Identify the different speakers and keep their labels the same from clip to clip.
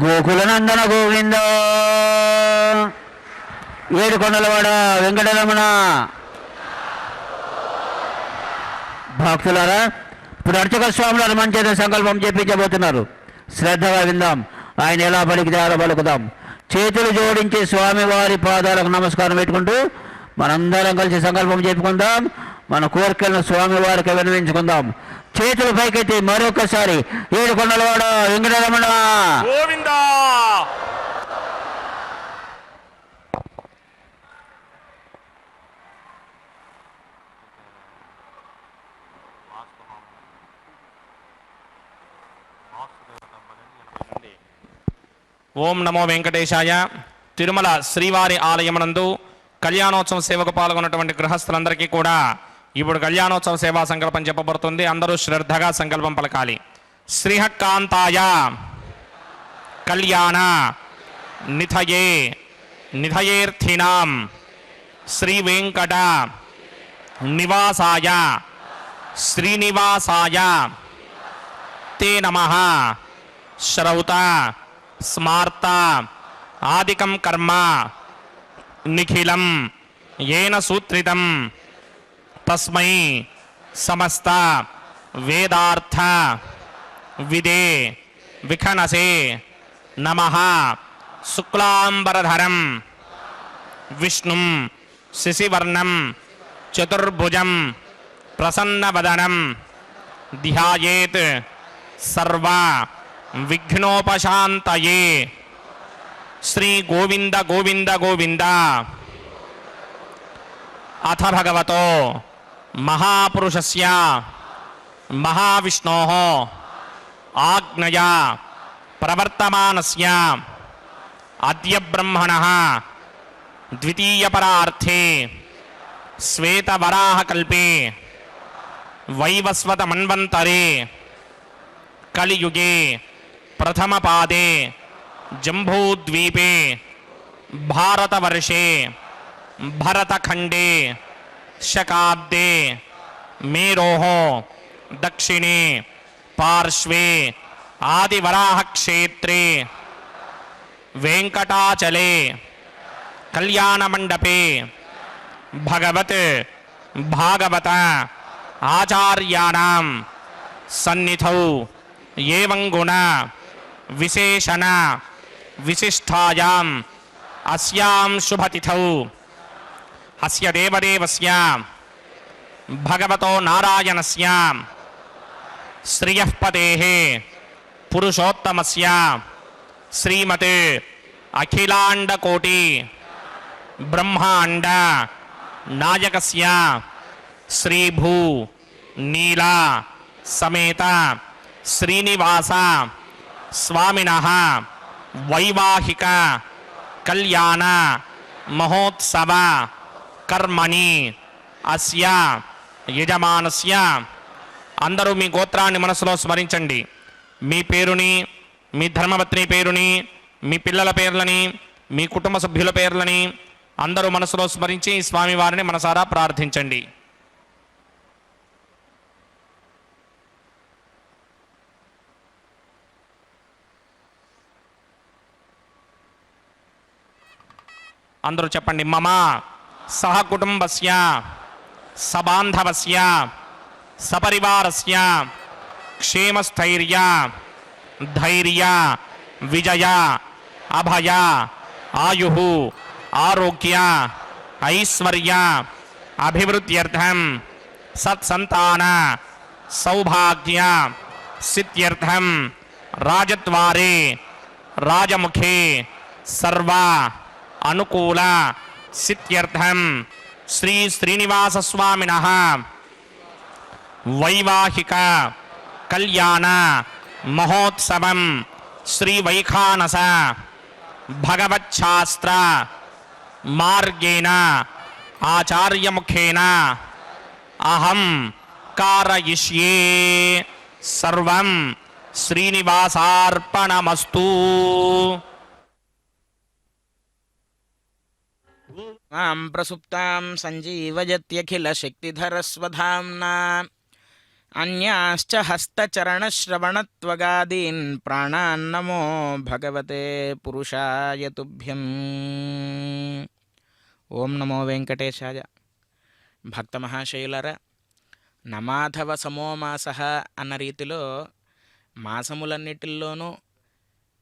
Speaker 1: గోకులనందన గోవింద ఏడుకొండలవాడ వెంకటరమణ. భక్తులారా, ఇప్పుడు అర్చక స్వాములు హనుమాన్ చేత సంకల్పం చెప్పించబోతున్నారు. శ్రద్ధగా విందాం. ఆయన ఎలా పలికితే అలా పలుకుదాం. చేతులు జోడించి స్వామివారి పాదాలకు నమస్కారం పెట్టుకుంటూ మనందరం కలిసి సంకల్పం చెప్పుకుందాం. మన కోరికలను స్వామివారికి విన్నవించుకుందాం. చేతులు పైకెత్తి మరొకసారి ఏడుకొండలవాడ వెంకటరమణ
Speaker 2: గోవింద. ఓం నమో వెంకటేశాయ. తిరుమల శ్రీవారి ఆలయమునందు కళ్యాణోత్సవ సేవకు పాల్గొన్నటువంటి గృహస్థులందరికీ కూడా ఇప్పుడు కళ్యాణోత్సవ సేవా సంకల్పం చెప్పబడుతుంది. అందరూ శ్రద్ధగా సంకల్పం పలకాలి. శ్రీహకాంతాయ కళ్యాణ నిథయే నిథయేర్థినాం శ్రీ వెంకట నివాసాయ శ్రీనివాసాయ తే నమః. శ్రౌత స్మార్త ఆదికం కర్మ నిఖిలం ఏన సూత్రితం తస్మై సమస్త వేదార్థ విదే విఖనసే నమః. శుక్లాంబరధరం విష్ణుం శశివర్ణం చతుర్భుజం ప్రసన్నవదనం ధ్యాయేత్ సర్వ విఘ్నోపశాంతయే. శ్రీ గోవింద గోవింద గోవింద. అథ భగవతో మహాపురుషస్య మహావిష్ణోః ఆజ్ఞయా ప్రవర్తమానస్య అద్య బ్రహ్మణః ద్వితీయపరార్థే శ్వేతవరాహకల్పే వైవస్వతమన్వంతరే కలియుగే ప్రథమపాదే జంబూద్వీపే భారతవర్షే భరతఖండే శకాబ్దే మేరోః దక్షిణే పార్శ్వే ఆదివరాహక్షేత్రే వెంకటాచలే కళ్యాణమండపే భగవత్ భాగవత ఆచార్యాణం సన్నిధౌ ఏవం గుణ విశేషణ విశిష్టాయాం అస్యాం శుభతిథౌ అస్య దేవదేవస్య భగవతో నారాయణస్య శ్రియఃపదేః పురుషోత్తమస్య శ్రీమతే అఖిలాండకోటి బ్రహ్మాండ నాయకస్య శ్రీభూ నీల సమేత శ్రీనివాస స్వామినః వైవాహిక కళ్యాణ మహోత్సవ కర్మణి అస్య యజమానస్య. అందరూ మీ గోత్రాన్ని మనసులో స్మరించండి. మీ పేరుని, మీ ధర్మపత్ని పేరుని, మీ పిల్లల పేర్లని, మీ కుటుంబ సభ్యుల పేర్లని అందరూ మనసులో స్మరించి స్వామివారిని మనసారా ప్రార్థించండి. అందరూ చెప్పండి. మమ సహ కుటుంబస్య సబాంధవస్య సపరివారస్య క్షేమస్థైర్య ధైర్య విజయ అభయ ఆయు ఆరోగ్య ఐశ్వర్య అభివృద్ధ్యర్థం సత్సంతాన సౌభాగ్య సిద్ధ్యర్థం రాజద్వారే రాజముఖే సర్వ అనుకూల సిద్ధ్యర్థం శ్రీ శ్రీనివాస స్వామినః వైవాహిక కళ్యాణ మహోత్సవం శ్రీ వైఖానస భగవచ్ఛాస్త్ర మార్గేణ ఆచార్యముఖేన అహం కారయిష్యే. సర్వం శ్రీనివాసార్పణమస్తు.
Speaker 3: మాం ప్రసుప్తాం సంజీవయత్యఖిలశక్తిధరస్వధామ్నా అన్యాశ్చ హస్తచరణశ్రవణత్వగాదీన్ ప్రాణాన్నమో భగవతే పురుషాయ తుభ్యం. ఓం నమో వెంకటేశాయ. భక్త మహాశయులరా, నమాధవ సమోమాసః అన్న రీతిలో మాసములన్నిటిల్లోనూ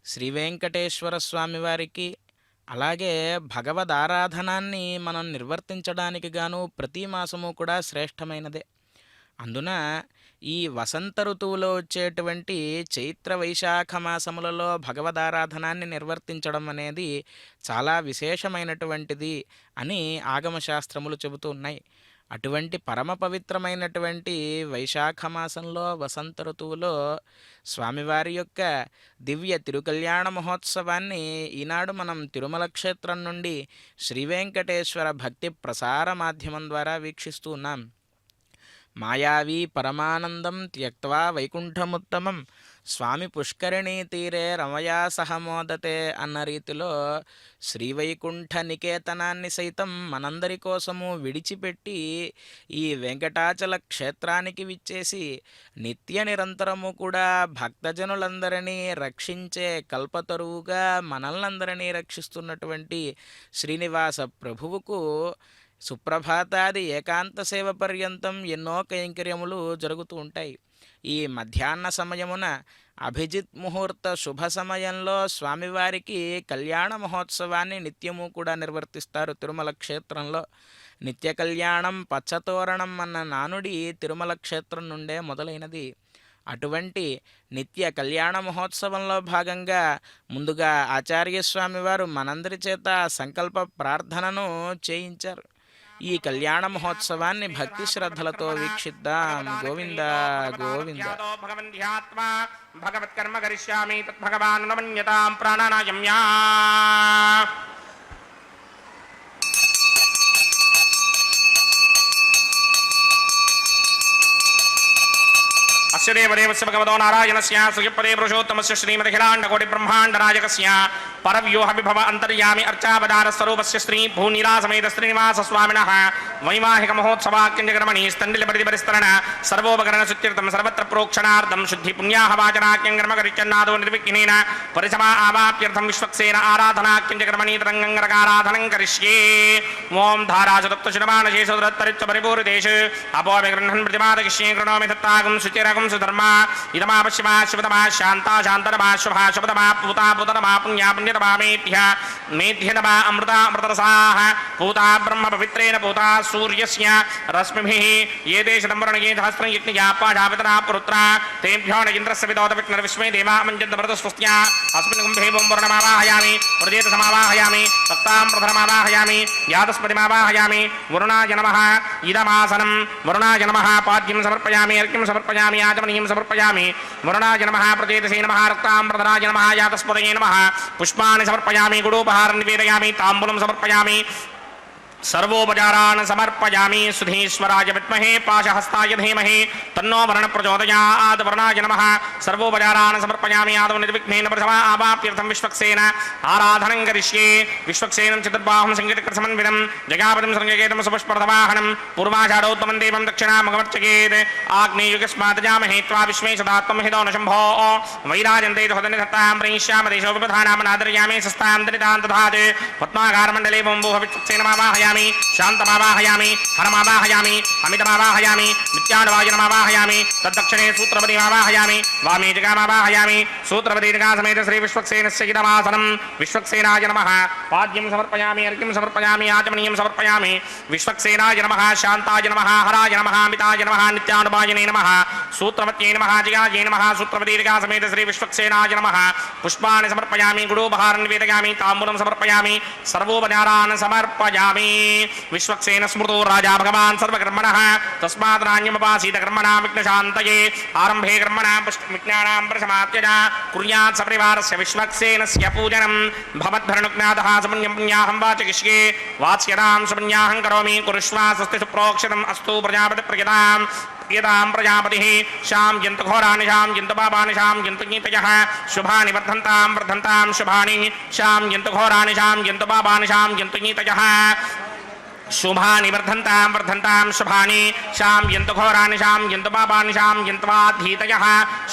Speaker 3: శ్రీ వెంకటేశ్వర స్వామి వారికి అలాగే భగవదారాధనాన్ని మనం నిర్వర్తించడానికి గాను ప్రతి మాసము కూడా శ్రేష్టమైనదే. అందున ఈ వసంత ఋతువులో వచ్చేటువంటి చైత్ర వైశాఖ మాసములలో భగవదారాధనాన్ని నిర్వర్తించడం అనేది చాలా విశేషమైనటువంటిది అని ఆగమశాస్త్రములు చెబుతూ ఉన్నాయి. అటువంటి పరమ పవిత్రమైనటువంటి వైశాఖ మాసంలో వసంత ఋతువులో స్వామివారి యొక్క దివ్య తిరుకల్యాణ మహోత్సవాన్ని ఈనాడు మనం తిరుమల క్షేత్రం నుండి శ్రీ వెంకటేశ్వర భక్తి ప్రసార మాధ్యమం ద్వారా వీక్షిస్తూ ఉన్నాం. మాయావీ పరమానందం త్యక్త్వా వైకుంఠముత్తమం స్వామి పుష్కరిణీ తీరే రమయా సహమోదతే అన్న రీతిలో శ్రీవైకుంఠ నికేతనాన్ని సైతం మనందరి కోసము విడిచిపెట్టి ఈ వెంకటాచల క్షేత్రానికి విచ్చేసి నిత్య నిరంతరము కూడా భక్తజనులందరినీ రక్షించే కల్పతరువుగా మనల్నందరినీ రక్షిస్తున్నటువంటి శ్రీనివాస ప్రభువుకు సుప్రభాతాది ఏకాంత సేవ పర్యంతం ఎన్నో కైంకర్యములు జరుగుతూ ఉంటాయి. ఈ మధ్యాహ్న సమయమున అభిజిత్ ముహూర్త శుభ సమయంలో స్వామివారికి కళ్యాణ మహోత్సవాన్ని నిత్యము కూడా నిర్వర్తిస్తారు తిరుమల క్షేత్రంలో. నిత్య కళ్యాణం పచ్చతోరణం అన్న నానుడి తిరుమల క్షేత్రం నుండే మొదలైనది. అటువంటి నిత్య కళ్యాణ మహోత్సవంలో భాగంగా ముందుగా ఆచార్యస్వామి వారు మనందరి చేత సంకల్ప ప్రార్థనను చేయించారు. ఈ కళ్యాణ మహోత్సవాన్ని భక్తి శ్రద్ధలతో వీక్షిద్దాం. గోవింద గోవింద.
Speaker 2: భగవత్కర్మ కరిష్యామి తద్భగవాన్ నమన్యతాం ప్రాణానాయమ్యా. అస్య దేవదేవస్య భగవతో నారాయణస్య శ్రీపదే పురుషోత్తమస్య శ్రీమదఖిలాండకోటి బ్రహ్మాండనాయకస్య పరవ్యూహ విభవ అంతర్యామి అర్చావతార స్వరూపస్య శ్రీ భూనీలాసమేత శ్రీనివాస స్వామినః వైవాహిక మహోత్సవాక్యంజకర్మణి స్థండిల పరిపరిస్తరణ సర్వోపకరణ సుత్యర్థం సర్వత్ర ప్రోక్షణార్థం శుద్ధి పుణ్యాహ వాచనాక్యం కర్మకరిచన్నాదో నిర్విఘ్నేన పరిసమా ఆవాప్యర్థం విశ్వక్సేన ఆరాధనాక్యంజకర్మణి తరంగంగరకారాధనం కరిష్యే. ఓం ధారాచతప్తశునమానశేషోదత్తరిచ్చ పరిపూరిదేశ అపోవిగృహన్ ప్రతిపాదకిష్యే కృణోమి దత్తాగం శుచిరగం సుధర్మా ఇదమాపశ్యమా శివతమా శాంతా శాంతనమా శుభా శుభతమా పూతా పూతనమా పుణ్యా పుణ్యతమా మేధ్య మేధ్యతమా అమృతా అమృతరసాః పూతా బ్రహ్మ పవిత్రేణ పూతా సూర్యస్య రశ్మిభిః ఏ దేశదంవరణగే సహస్రం యజ్ఞయా పాఠాపితరా పురుత్రా తేభ్యో న ఇంద్రస్య విదోత విఘ్న విశ్వే దేవామంజంతమృత స్వస్త్యా అస్మిన్ కుంభే ఓం వరుణమావాహయామి వృజేత సమావాహయామి సత్తాం ప్రథమావాహయామి యాదస్పతిమావాహయామి వరుణాయ నమః ఇదమాసనం వరుణాయ నమః పాద్యం సమర్పయామి అర్ఘ్యం సమర్పయామి ఆచమనీయం సమర్పయామి వరుణాయ నమః ప్రచేతసే నమః రక్తాంబరధరాయ నమః యాతస్పదయే నమః పుష్పాన్ని సమర్పయామి గుడోపహారం నివేదయామి తాంబూలం సమర్పయామి सर्वोपचारान् समर्पयामि सुधीश्वराय विद्महे पाशहस्ताय धीमहि तन्नो वरुणः प्रचोदयात् वरुणाय नमः सर्वोपचारान् समर्पयामि आदौ निर्विघ्नेन प्रथमा आवाप्यर्थं विश्वक्सेन आराधनं करिष्ये विश्वक्सेनं चतुर्बाहुं संगीतकृतसमन्वितं जगापतिं संगीतं सुपुष्पप्रथमाहनं पूर्वाषाढोत्तमं देवं दक्षिणामगमर्चयेत् आग्नेयुगस्मादजामहे त्वा विश्वे सदात्मं हितो न शम्भो वैराजन्ते हृदनिधत्तां प्रयिष्यामदेशोपधानामनादर्यामि सस्तां दरितां दधात् पद्माकारमण्डले बम्बोः विश्वक्सेनमावाहयामि शान्तमावाहयामि हरमावाहयामि अमितमावाहयामि नित्यानवायनमावाहयामि तद्दक्षिणे सूत्रपतिमावाहयामि वामे जगामावाहयामि सूत्रपति जगासमेत श्री विश्वक्सेनस्य इदमासनं विश्वक्सेनाय नमः पाद्यं समर्पयामि अर्घ्यं समर्पयामि आचमनीयं समर्पयामि विश्वक्सेनाय नमः शान्ताय नमः हराय नमः अमिताय नमः नित्यानुपायने नमः सूत्रपत्ये नमः जगाये नमः सूत्रपति जगासमेत श्री विश्वक्सेनाय नमः पुष्पाणि समर्पयामि गुडोपहारं निवेदयामि ताम्बूलं समर्पयामि सर्वोपचारान् समर्पयामि विश्वक्सेन स्मृतो राजा भगवान् सर्वकर्मणः तस्मात् नान्यमुपासीत कर्मणां विघ्नशान्तये आरम्भे कर्मणां विघ्नानां प्रशमात्यज कुर्यात् सपरिवारस्य विश्वक्सेनस्य पूजनं भवद्धरणुज्ञातः सुपुण्यं पुण्याहं वाचयिष्ये वाच्यतां सुपुण्याहं करोमि कुरुष्वा स्वस्ति सुप्रोक्षितम् अस्तु प्रजापतिप्रियतां यदां प्रजापतिः शां यन्तु घोराणि शां यन्तु पापानि शां यन्तु नीतयः शुभानि वर्धन्तां शुभानि शां यन्तु घोराणि शां यन्तु पापानि शां यन्तु नीतयः शुभानि वर्धन्तां शुभानि शां यन्तु घोराणि शां यन्तु पापानि शां यन्तु वाधीतयः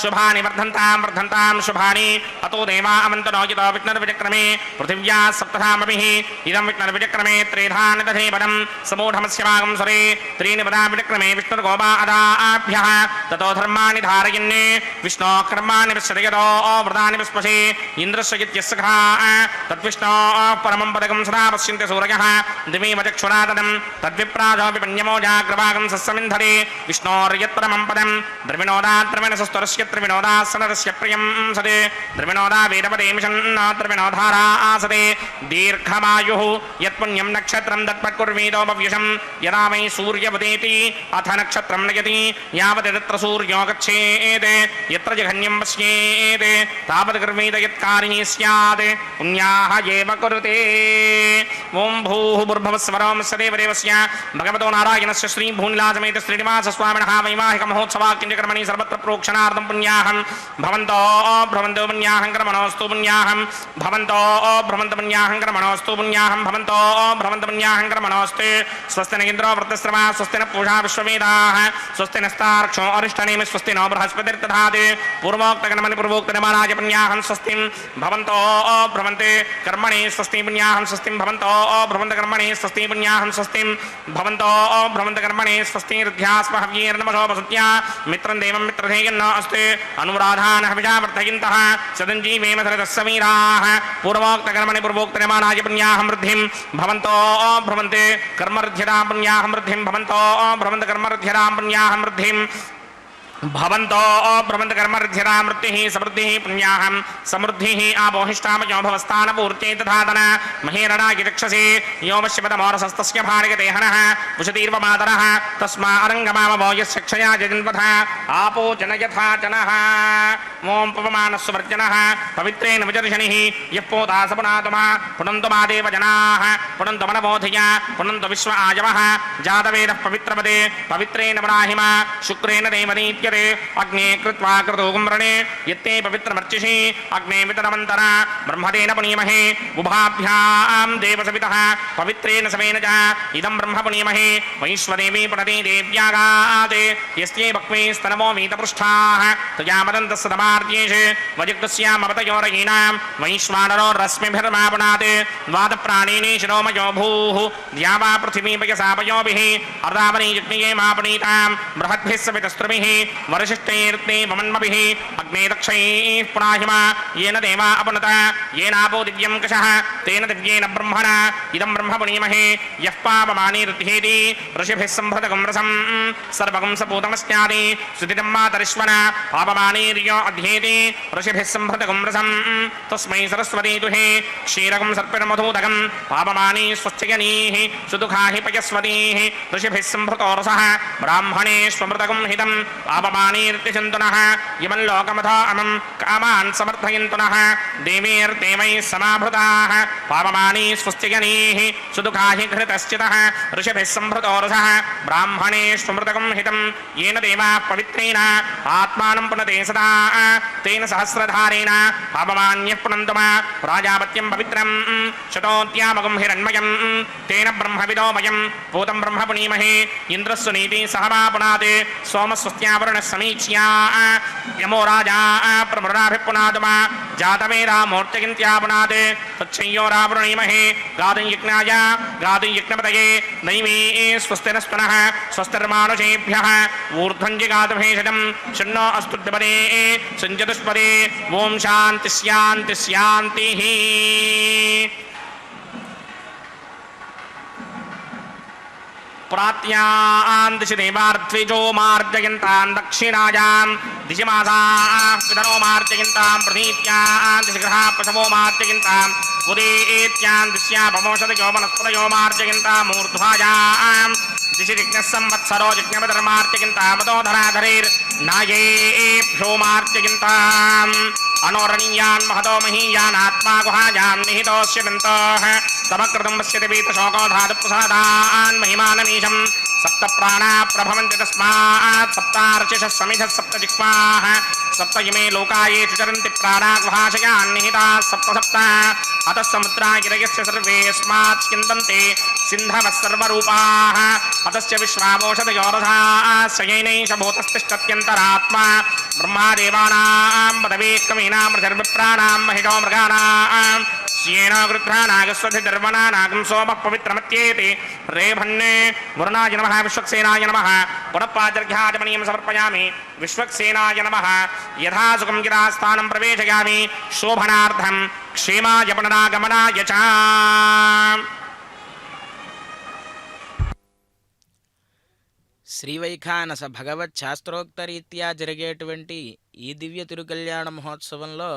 Speaker 2: शुभानि वर्धन्तां शुभानि अतो देवा अमन्तनो यतो विघ्नर्विचक्रमे पृथिव्या सप्तधामभिः इदं विघ्नर्विचक्रमे त्रेधानि दधे पदं समूढमस्य भागं स्वरे त्रीणि पदा विचक्रमे विष्णुर्गोपा अदाभ्यः ततो धर्माणि धारयन्ने विष्णोः कर्माणि पश्यति यतो व्रतानि विस्पशे इन्द्रस्य इत्यस्य खा तद्विष्णोः परमं पदकं सदा पश्यन्ति सूरयः दिवे वचक्षुरा तद्विप्राजोऽपि पञ्चमोजाग्रभागं सस्समिन्धरे विष्णोर्यत्परमं पदं द्रविणोदाद्रविणसस्तुरस्य त्रिविणोदासनरस्य प्रियं सदे द्रविणोदा वेदपदे मिषन्नो त्रिविणोधारा आसदे दीर्घमायुः यत्पुण्यं नक्षत्रं दत्पट्कुर्वीदोपव्युषं यदा वै सूर्यवदेति अथ नक्षत्रं नयति यावत् तत्र सूर्यो गच्छेत् यत्र जघन्यं पश्येत् तावत् कुर्वीद यत्कारिणी स्यात् पुण्याः एव कुरुते ॐ भूः भुर्भुवस्वरं सदेवदेवस्य भगवतो नारायणस्य श्री भूनिलासमेत श्रीनिवास स्वामिनः वैवाहिक महोत्सवाक्यकर्मणि सर्वत्र प्रोक्षणार्थं पुण्याहं भवन्तो भ्रमन्तो पुण्याहं कर्मणोऽस्तु पुण्याहं भवन्तो भ्रमन्त पुण्याहं कर्मणोऽस्तु पुण्याहं भवन्तो भ्रमन्त पुण्याहं कर्मणोऽस्तु स्वस्ति न इन्द्रो वृत्तश्रवा स्वस्ति न पूषा विश्ववेदाः स्वस्ति नस्तार्क्षो अरिष्टनेमि स्वस्ति नो बृहस्पतिर्दधाति पूर्वोक्तकर्मणि पूर्वोक्तनिर्माणाय पुण्याहं स्वस्तिं भवन्तो भ्रमन्ते कर्मणि स्वस्ति पुण्याहं स्वस्तिं भवन्तो भ्रमन्त कर्मणि स्वस्ति पुण्याहं स्वस्तिं भवन्तो भ्रमन्त कर्मणि स्वस्ति हव्येर्नमसोपसत्या मित्रं देवं मित्रधेयन्न अस्ते अनुराधान् हविषा वर्धयन्तः सदञ्जीवेम सरदस्सवीराः पूर्वोक्तकर्मणि पूर्वोक्तनिर्माणाय पुण्याहं वृद्धिं भवन्तो भ्रमन्ते कर्मर्ध्यतां पुण्याहं वृद्धिं भवन्तो भ्रमन्त कर्मर्ध्यतां पुण्याहं वृद्धिं भवन्तो भ्रमन्त कर्मर्ध्यता मृत्युः समृद्धिः पुण्याहं समृद्धिः आपोहिष्टामयो भवस्थानपूर्त्यै तथातन महेरणाय चक्षसे यो वश्यपदमोरसस्तस्य भार्यदेहनः पुषतीर्वमातरः तस्मा अरङ्गमामवो यस्य क्षया जजन्वथ आपो जन यथा जनः ॐ पवमानस्वर्जनः पवित्रेण विजर्षणिः यः पोता स पुनातुमा पुनन्तु मादेव जनाः पुनन्तु मनबोधय पुनन्तु विश्व आयवः जातवेदः पवित्रपदे पवित्रेण पुनाहिमा शुक्रेण देवनीत्य अग्ने कृत्वा क्रतुकुम्रणे यत्ते पवित्रमर्चिषि अग्ने वितरमन्तरा ब्रह्मदेन पुनीमहे उभाभ्यां देवसवितः पवित्रेण समेन च इदं ब्रह्म पुनीमहे वैश्वदेवी पुनते देव्यागाते यस्ये भक्मे स्तनवो वीतपृष्ठाः तया मदन्तस्य तमार्त्येष वजिक्तस्यामवतयोरयीनां वैश्वानरो रश्मिभिर्मा पुनाते द्वादप्राणेने शिरोमयो भूः द्यावा पृथिवी पयसापयोभिः अर्धावनी यज्ञये मा पुनीतां बृहद्भिः सवितस्त्रुभिः वरशिष्टैर्ते वमन्मभिः अग्ने दक्षैः पुनाहिमा येन देवा अपनुत येनापो दिव्यं कषः तेन दिव्येन ब्रह्मणा इदं ब्रह्म पुनीमहे यः पापमानीरुद्धेति ऋषिभिः सम्भृतकं रसं सर्वकं सपूतमस्यादि सुदितं मातरिश्वना पापमानीर्यो अध्येति ऋषिभिः सम्भृतकं रसं तस्मै सरस्वती दुहे क्षीरकं सर्पिर्मधूदकं पापमानी स्वच्छयनीः सुदुःखा हि पयस्वतीः ऋषिभिः सम्भृतो रसः ब्राह्मणे स्वमृतकं हितं పాపమానీర్తిశन्तు నః ఇమం లోకమథో అమం కామాన్ సమర్థయంతు నః దేవైర్దేవైः సమాభృతాः పాపమానీ స్వస్తిగణీः సుదుఃఖాహి ఘృతశ్చితः ఋషభిः సంభృతో రసः బ్రాహ్మణేష్వమృతకం హితం येन देवाः पवित्रेण आत्मानं पुनते सदा तेन सहस्रधारेण पापमान्यः पुनन्तु मा प्राजापत्यं पवित्रं शतोऽध्यामगं हिरण्मयं तेन ब्रह्मविदो वयं भूतं ब्रह्म पुनीमहे इन्द्रस्य नीतिः सह मा पुनाते सोमस्वस्त्यावरुणः समीक्ष्या यमो राजा प्रमृणाभिः पुनातु मा जातवेदा मूर्तिगिन्त्या पुनाते तच्छय्यो रावृणीमहे गातुं यज्ञाय गातुं यज्ञपतये नैवे स्वस्तिरस्तुनः स्वस्तिर्मानुषेभ्यः ऊर्ध्वं जिगातुभेषजं शन्नो अस्तुद्यपदे सञ्जतुष्पदे ॐ शान्ति शान्ति शान्तिः प्रात्यां दिशि देवार्द्विजो मार्जयन्तां दक्षिणायां दिशि मासाः पितरो मार्जयन्तां प्रतीत्यां दिशि गृहाः पशवो मार्जयन्तां उदेत्यां दिश्यापमोषधयो वनस्पतयो मार्जयन्तां मूर्ध्वायां दिशि जिज्ञः संवत्सरो जिज्ञपतिर्मार्जयन्तामतोधराधरैर्नायेभ्यो मार्जयन्ताम् अनोरणीयान् महतो महीयान् आत्मा गुहायां निहितोऽस्य दन्तः समकृतं पश्यति वीतशोको धातुप्रसादान् महिमानमीशं सप्त प्राणा प्रभवन्ति तस्मात् सप्तार्चिषः समिधः सप्त जिह्वाः सप्त इमे लोकाये चरन्ति प्राणा गुहाशयान् निहिताः सप्त सप्त अतः समुद्रा गिरयस्य सर्वेऽस्मात् स्यन्दन्ते सिन्धवः सर्वरूपाः अतस्य विश्वामोषधयोरथाः शयैनैष भूतस्तिष्ठत्यन्तरात्मा ब्रह्मादेवानां पदवेक्कमीनां मृतिर्विप्राणां महिषो मृगाणां श्येन गृध्रानागस्वधिर्वनानागं सोमः पवित्रमत्येति रेभन्ने वरुणाय नमः विश्वक्सेनाय नमः पुनःपादर्घ्याचमनीयं समर्पयामि विश्वक्सेनाय नमः यथा सुखं गिरास्थानं प्रवेशयामि शोभनार्थं क्षेमाय पुनरागमनाय च
Speaker 3: శ్రీవైఖానస భగవత్ శాస్త్రోక్తరీత్యా జరిగేటువంటి ఈ దివ్య తిరుకల్యాణ మహోత్సవంలో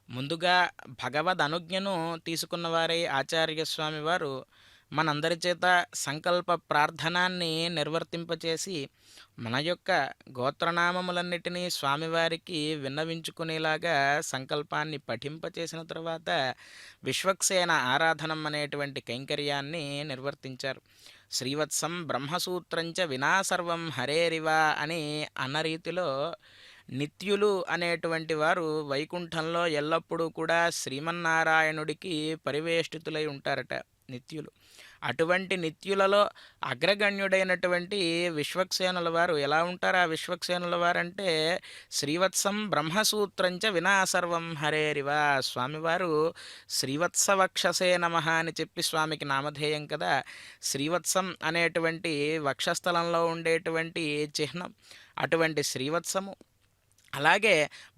Speaker 3: ముందుగా భగవద్ అనుజ్ఞను తీసుకున్నవారై ఆచార్యస్వామి వారు మనందరి చేత సంకల్ప ప్రార్థనాన్ని నిర్వర్తింపచేసి మన యొక్క గోత్రనామములన్నిటినీ స్వామివారికి విన్నవించుకునేలాగా సంకల్పాన్ని పఠింపచేసిన తర్వాత విశ్వక్సేన ఆరాధనం అనేటువంటి కైంకర్యాన్ని నిర్వర్తించారు. శ్రీవత్సం బ్రహ్మసూత్రంచ వినాసర్వం హరేరివ అని అన్న రీతిలో నిత్యులు అనేటువంటి వారు వైకుంఠంలో ఎల్లప్పుడూ కూడా శ్రీమన్నారాయణుడికి పరివేష్టితులై ఉంటారట నిత్యులు. అటువంటి నిత్యులలో అగ్రగణ్యుడైనటువంటి విశ్వక్సేనుల వారు ఎలా ఉంటారు? ఆ విశ్వక్సేనుల వారంటే శ్రీవత్సం బ్రహ్మసూత్రంచ వినాసర్వం హరేరివ. స్వామివారు శ్రీవత్సవక్షసే నమః అని చెప్పి స్వామికి నామధేయం కదా. శ్రీవత్సం అనేటువంటి వక్షస్థలంలో ఉండేటువంటి చిహ్నం అటువంటి శ్రీవత్సము, అలాగే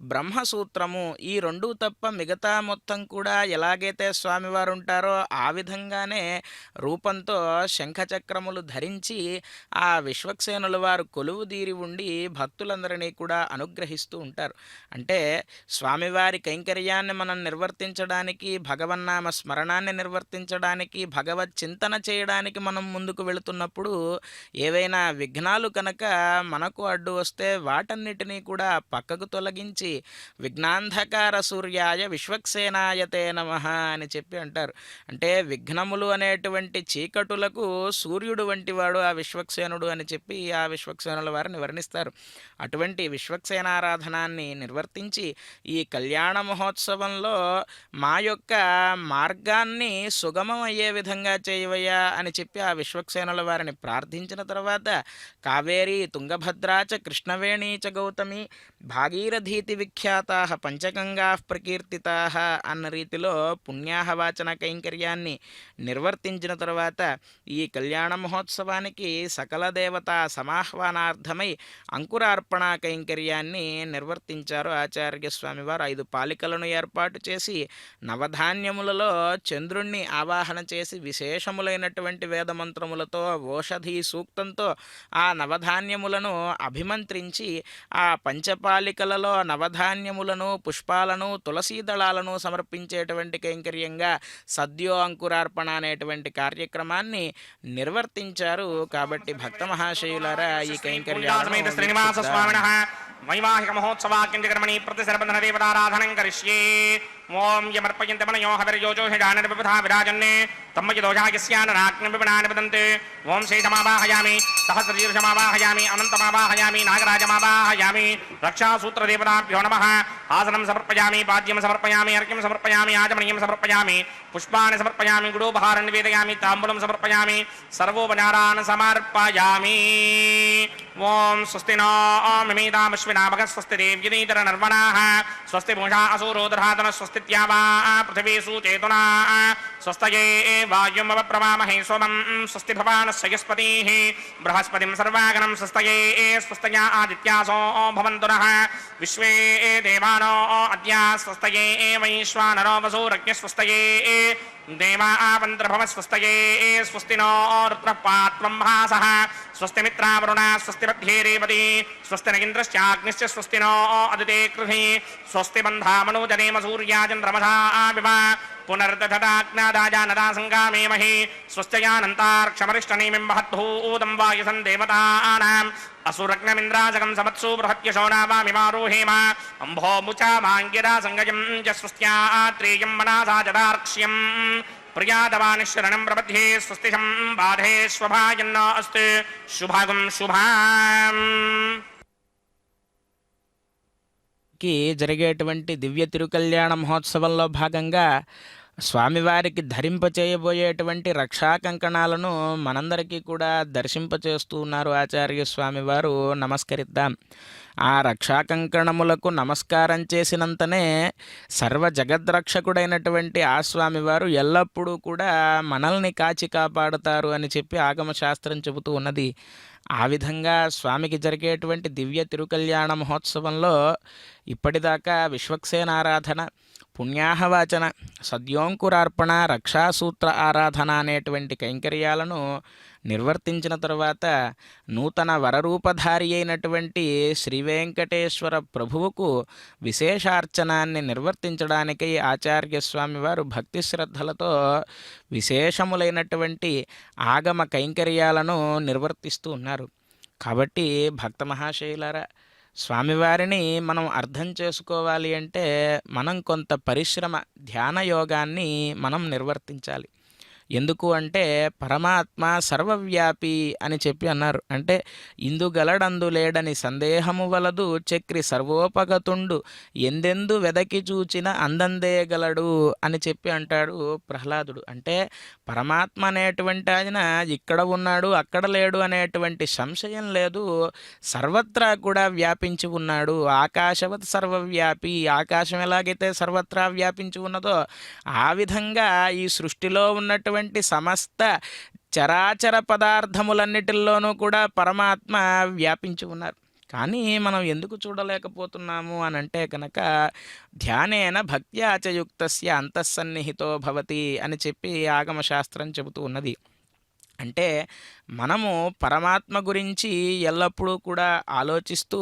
Speaker 3: బ్రహ్మసూత్రము, ఈ రెండు తప్ప మిగతా మొత్తం కూడా ఎలాగైతే స్వామివారు ఉంటారో ఆ విధంగానే రూపంతో శంఖచక్రములు ధరించి ఆ విశ్వక్సేనుల వారు కొలువుదీరి ఉండి భక్తులందరినీ కూడా అనుగ్రహిస్తూ ఉంటారు. అంటే స్వామివారి కైంకర్యాన్ని మనం నిర్వర్తించడానికి, భగవన్నామ స్మరణాన్ని నిర్వర్తించడానికి, భగవత్ చింతన చేయడానికి మనం ముందుకు వెళుతున్నప్పుడు ఏవైనా విఘ్నాలు కనుక మనకు అడ్డు వస్తే వాటన్నిటినీ కూడా పక్కకు తొలగించి విఘ్నాంధకార సూర్యాయ విశ్వక్సేనాయతే నమః అని చెప్పి అంటారు. అంటే విఘ్నములు అనేటువంటి చీకటులకు సూర్యుడు వంటి వాడు ఆ విశ్వక్సేనుడు అని చెప్పి ఆ విశ్వక్సేనుల వారిని వర్ణిస్తారు. అటువంటి విశ్వక్సేనారాధనాన్ని నిర్వర్తించి ఈ కళ్యాణ మహోత్సవంలో మా యొక్క మార్గాన్ని సుగమం అయ్యే విధంగా చేయవయ్యా అని చెప్పి ఆ విశ్వక్సేనుల వారిని ప్రార్థించిన తర్వాత కావేరీ తుంగభద్రాచ కృష్ణవేణీ చ గౌతమి భాగీరథీతి విఖ్యాతా పంచగంగా ప్రకీర్తితా అన్న రీతిలో పుణ్యాహవాచన కైంకర్యాన్ని నిర్వర్తించిన తర్వాత ఈ కళ్యాణ మహోత్సవానికి సకల దేవతా సమాహ్వానార్థమై అంకురార్పణ కైంకర్యాన్ని నిర్వర్తించారు ఆచార్యస్వామి వారు. 5 పాలికలను ఏర్పాటు చేసి నవధాన్యములలో చంద్రుణ్ణి ఆవాహన చేసి విశేషములైనటువంటి వేదమంత్రములతో ఓషధీ సూక్తంతో ఆ నవధాన్యములను అభిమంత్రించి ఆ పంచపాలి నవబాలికలలో నవధాన్యములను పుష్పాలను తులసీ దళాలను సమర్పించేటువంటి కైంకర్యంగా సద్యో అంకురార్పణ అనేటువంటి కార్యక్రమాన్ని నిర్వర్తించారు. కాబట్టి భక్త మహాశయులారా ఈ
Speaker 2: సమేత శ్రీనివాస
Speaker 3: కైంకర్యాలను
Speaker 2: స్వామినః వైవాహిక మహోత్సవాక్యంజకర్మణి ప్రతిసర్పదన దేవతారాధనం కరిష్యే. ఓం యమర్పయంత మనయో హవిర్యోజోషిజానర్విబుధా విరాజన్నే తమ్మయదోషాయస్యానరాజ్ఞవిపణాని వదంతే. ఓం శేషమావాహయామి, సహస్రశీర్షమావాహయామి, అనంతమావాహయామి, నాగరాజమావాహయామి. రక్షాసూత్రదేవతాభ్యో నమః. ఆసనం సమర్పయామి, పాద్యం సమర్పయామి, అర్ఘ్యం సమర్పయామి, ఆచమనీయం సమర్పయామి, పుష్పాన్ని సమర్పయామి, గుడోపహారం నివేదయామి, తాంబూలం సమర్పయామి, సర్వోపచారాన్ సమర్పయామి. ఓం స్వస్తి నో మిమీతామశ్వినామగ స్వస్తి దేవ్యనీతర నర్వణాః స్వస్తి భూషా అసూరోదరాతన స్వస్తిత్యావా పృథివీషు చేతునా స్వస్తయే వాయుమవ ప్రవామహే సోమం స్వస్తి భవానస్యస్పతిః బృహస్పతిం సర్వాగణం స్వస్తయే స్వస్తయా ఆదిత్యాసో భవంతు నః విశ్వే దేవానో అద్య స్వస్తయే వైశ్వానరో వసూరజ్ఞ స్వస్తయే దేవావంతర్భవ స్వస్తయే స్వస్తి నో రుద్రః పాత్వం భాసః స్వస్తి మిత్రావరుణ స్వస్తి పద్యేరేవతి స్వస్తి నగింద్రశ్చాగ్నిశ్చ స్వస్తి నో అదితే కృధి స్వస్తి బంధామనోజనేమ సూర్యాచంద్రమసా వివ పునర్దధతాజ్ఞాదాజానదా సంగామేమహి స్వస్త్యయానంతార్క్షమరిష్టనేమిం మహద్భూతం వాయుసం దేవతానాం అసురగ్నమింద్రాజగం సమత్సు బృహత్యశోనావామిమారోహేమ అంభోముచా మాంగిరా సంగజం చ స్వస్త్యాత్రేయం మనాసా జదార్క్ష్యం ప్రియాదవానిశరణం ప్రపద్యే స్వస్తిశం బాధే స్వభాయన్న అస్తు శుభాగం శుభాం.
Speaker 3: జరిగేటువంటి దివ్య తిరుకల్యాణ మహోత్సవంలో భాగంగా స్వామివారికి ధరింపచేయబోయేటువంటి రక్షా కంకణాలను మనందరికీ కూడా దర్శింపచేస్తూ ఉన్నారు ఆచార్య స్వామివారు. నమస్కరిద్దాం. ఆ రక్షా కంకణములకు నమస్కారం చేసినంతనే సర్వ జగద్రక్షకుడైనటువంటి ఆ స్వామివారు ఎల్లప్పుడూ కూడా మనల్ని కాచి కాపాడుతారు అని చెప్పి ఆగమశాస్త్రం చెబుతూ ఉన్నది. ఆ విధంగా స్వామికి జరిగేటువంటి దివ్య తిరుకల్యాణ మహోత్సవంలో ఇప్పటిదాకా విశ్వక్సేనారాధన, పుణ్యాహవాచన, సద్యోంకురార్పణ, రక్షాసూత్ర ఆరాధన అనేటువంటి కైంకర్యాలను నిర్వర్తించిన తరువాత నూతన వరరూపధారి అయినటువంటి శ్రీ వెంకటేశ్వర ప్రభువుకు విశేషార్చనాన్ని నిర్వర్తించడానికి ఆచార్య స్వామి వారు భక్తి శ్రద్ధలతో విశేషములైనటువంటి ఆగమ కైంకర్యాలను నిర్వర్తిస్తూ ఉన్నారు. కాబట్టి భక్త మహాశయులారా, స్వామివారిని మనం అర్థం చేసుకోవాలి అంటే మనం కొంత పరిశ్రమ, ధ్యాన యోగాన్ని మనం నిర్వర్తించాలి. ఎందుకు అంటే పరమాత్మ సర్వవ్యాపి అని చెప్పి అన్నారు. అంటే ఇందుగలడందు లేడని సందేహము వలదు, చక్రి సర్వోపగతుండు ఎందెందు వెదకి చూచిన అందందేగలడు అని చెప్పి అంటాడు ప్రహ్లాదుడు. అంటే పరమాత్మ అనేటువంటి ఆయన ఇక్కడ ఉన్నాడు, అక్కడ లేడు అనేటువంటి సంశయం లేదు. సర్వత్రా కూడా వ్యాపించి ఉన్నాడు. ఆకాశవత్ సర్వవ్యాపి, ఆకాశం ఎలాగైతే సర్వత్రా వ్యాపించి ఉన్నదో ఆ విధంగా ఈ సృష్టిలో ఉన్నటువంటి సమస్త చరాచర పదార్థములన్నిటిల్లోనూ కూడా పరమాత్మ వ్యాపించి ఉన్నారు. కానీ మనం ఎందుకు చూడలేకపోతున్నాము అని అంటే కనుక ధ్యానేన భక్త్యాచయుక్తస్య అంతఃసన్నిహితో భవతి అని చెప్పి ఆగమశాస్త్రం చెబుతూ ఉన్నది. అంటే మనము పరమాత్మ గురించి ఎల్లప్పుడూ కూడా ఆలోచిస్తూ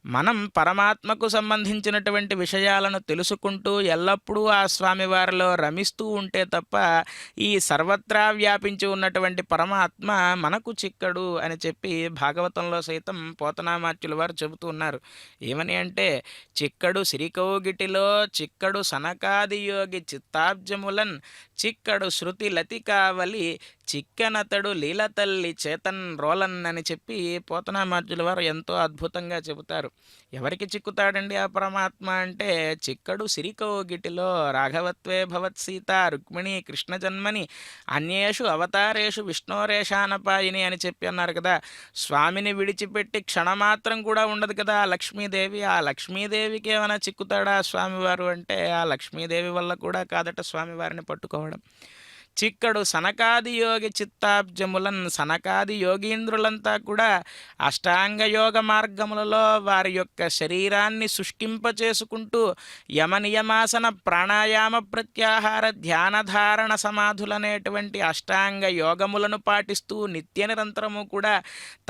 Speaker 3: మనం పరమాత్మకు సంబంధించినటువంటి విషయాలను తెలుసుకుంటూ ఎల్లప్పుడూ ఆ స్వామివారిలో రమిస్తూ ఉంటే తప్ప ఈ సర్వత్రా వ్యాపించి ఉన్నటువంటి పరమాత్మ మనకు చిక్కడు అని చెప్పి భాగవతంలో సైతం పోతనామాత్యుల వారు చెబుతూ ఉన్నారు. ఏమని అంటే, చిక్కడు సిరికౌగిటిలో చిక్కడు సనకాది యోగి చిత్తాబ్జములన్ చిక్కడు శృతి లతికావలి చిక్కనతడు లీలతల్లి చేతన్ రోలన్ అని చెప్పి పోతనామార్జుల వారు ఎంతో అద్భుతంగా చెబుతారు. ఎవరికి చిక్కుతాడండి ఆ పరమాత్మ అంటే, చిక్కడు సిరికౌగిటిలో రాఘవత్వే భవత్ సీత రుక్మిణి కృష్ణ జన్మని అన్యేషు అవతారేషు విష్ణోరేషానపాయిని అని చెప్పి అన్నారు కదా. స్వామిని విడిచిపెట్టి క్షణమాత్రం కూడా ఉండదు కదా ఆ లక్ష్మీదేవి. ఆ లక్ష్మీదేవికి ఏమైనా చిక్కుతాడా స్వామివారు అంటే, ఆ లక్ష్మీదేవి వల్ల కూడా కాదట స్వామివారిని పట్టుకోవడం. చిక్కడు సనకాది యోగి చిత్తాబ్జములన్. సనకాది యోగీంద్రులంతా కూడా అష్టాంగ యోగ మార్గములలో వారి యొక్క శరీరాన్ని శుష్కింపచేసుకుంటూ యమనియమాసన ప్రాణాయామ ప్రత్యాహార ధ్యానధారణ సమాధులనేటువంటి అష్టాంగ యోగములను పాటిస్తూ నిత్య నిరంతరము కూడా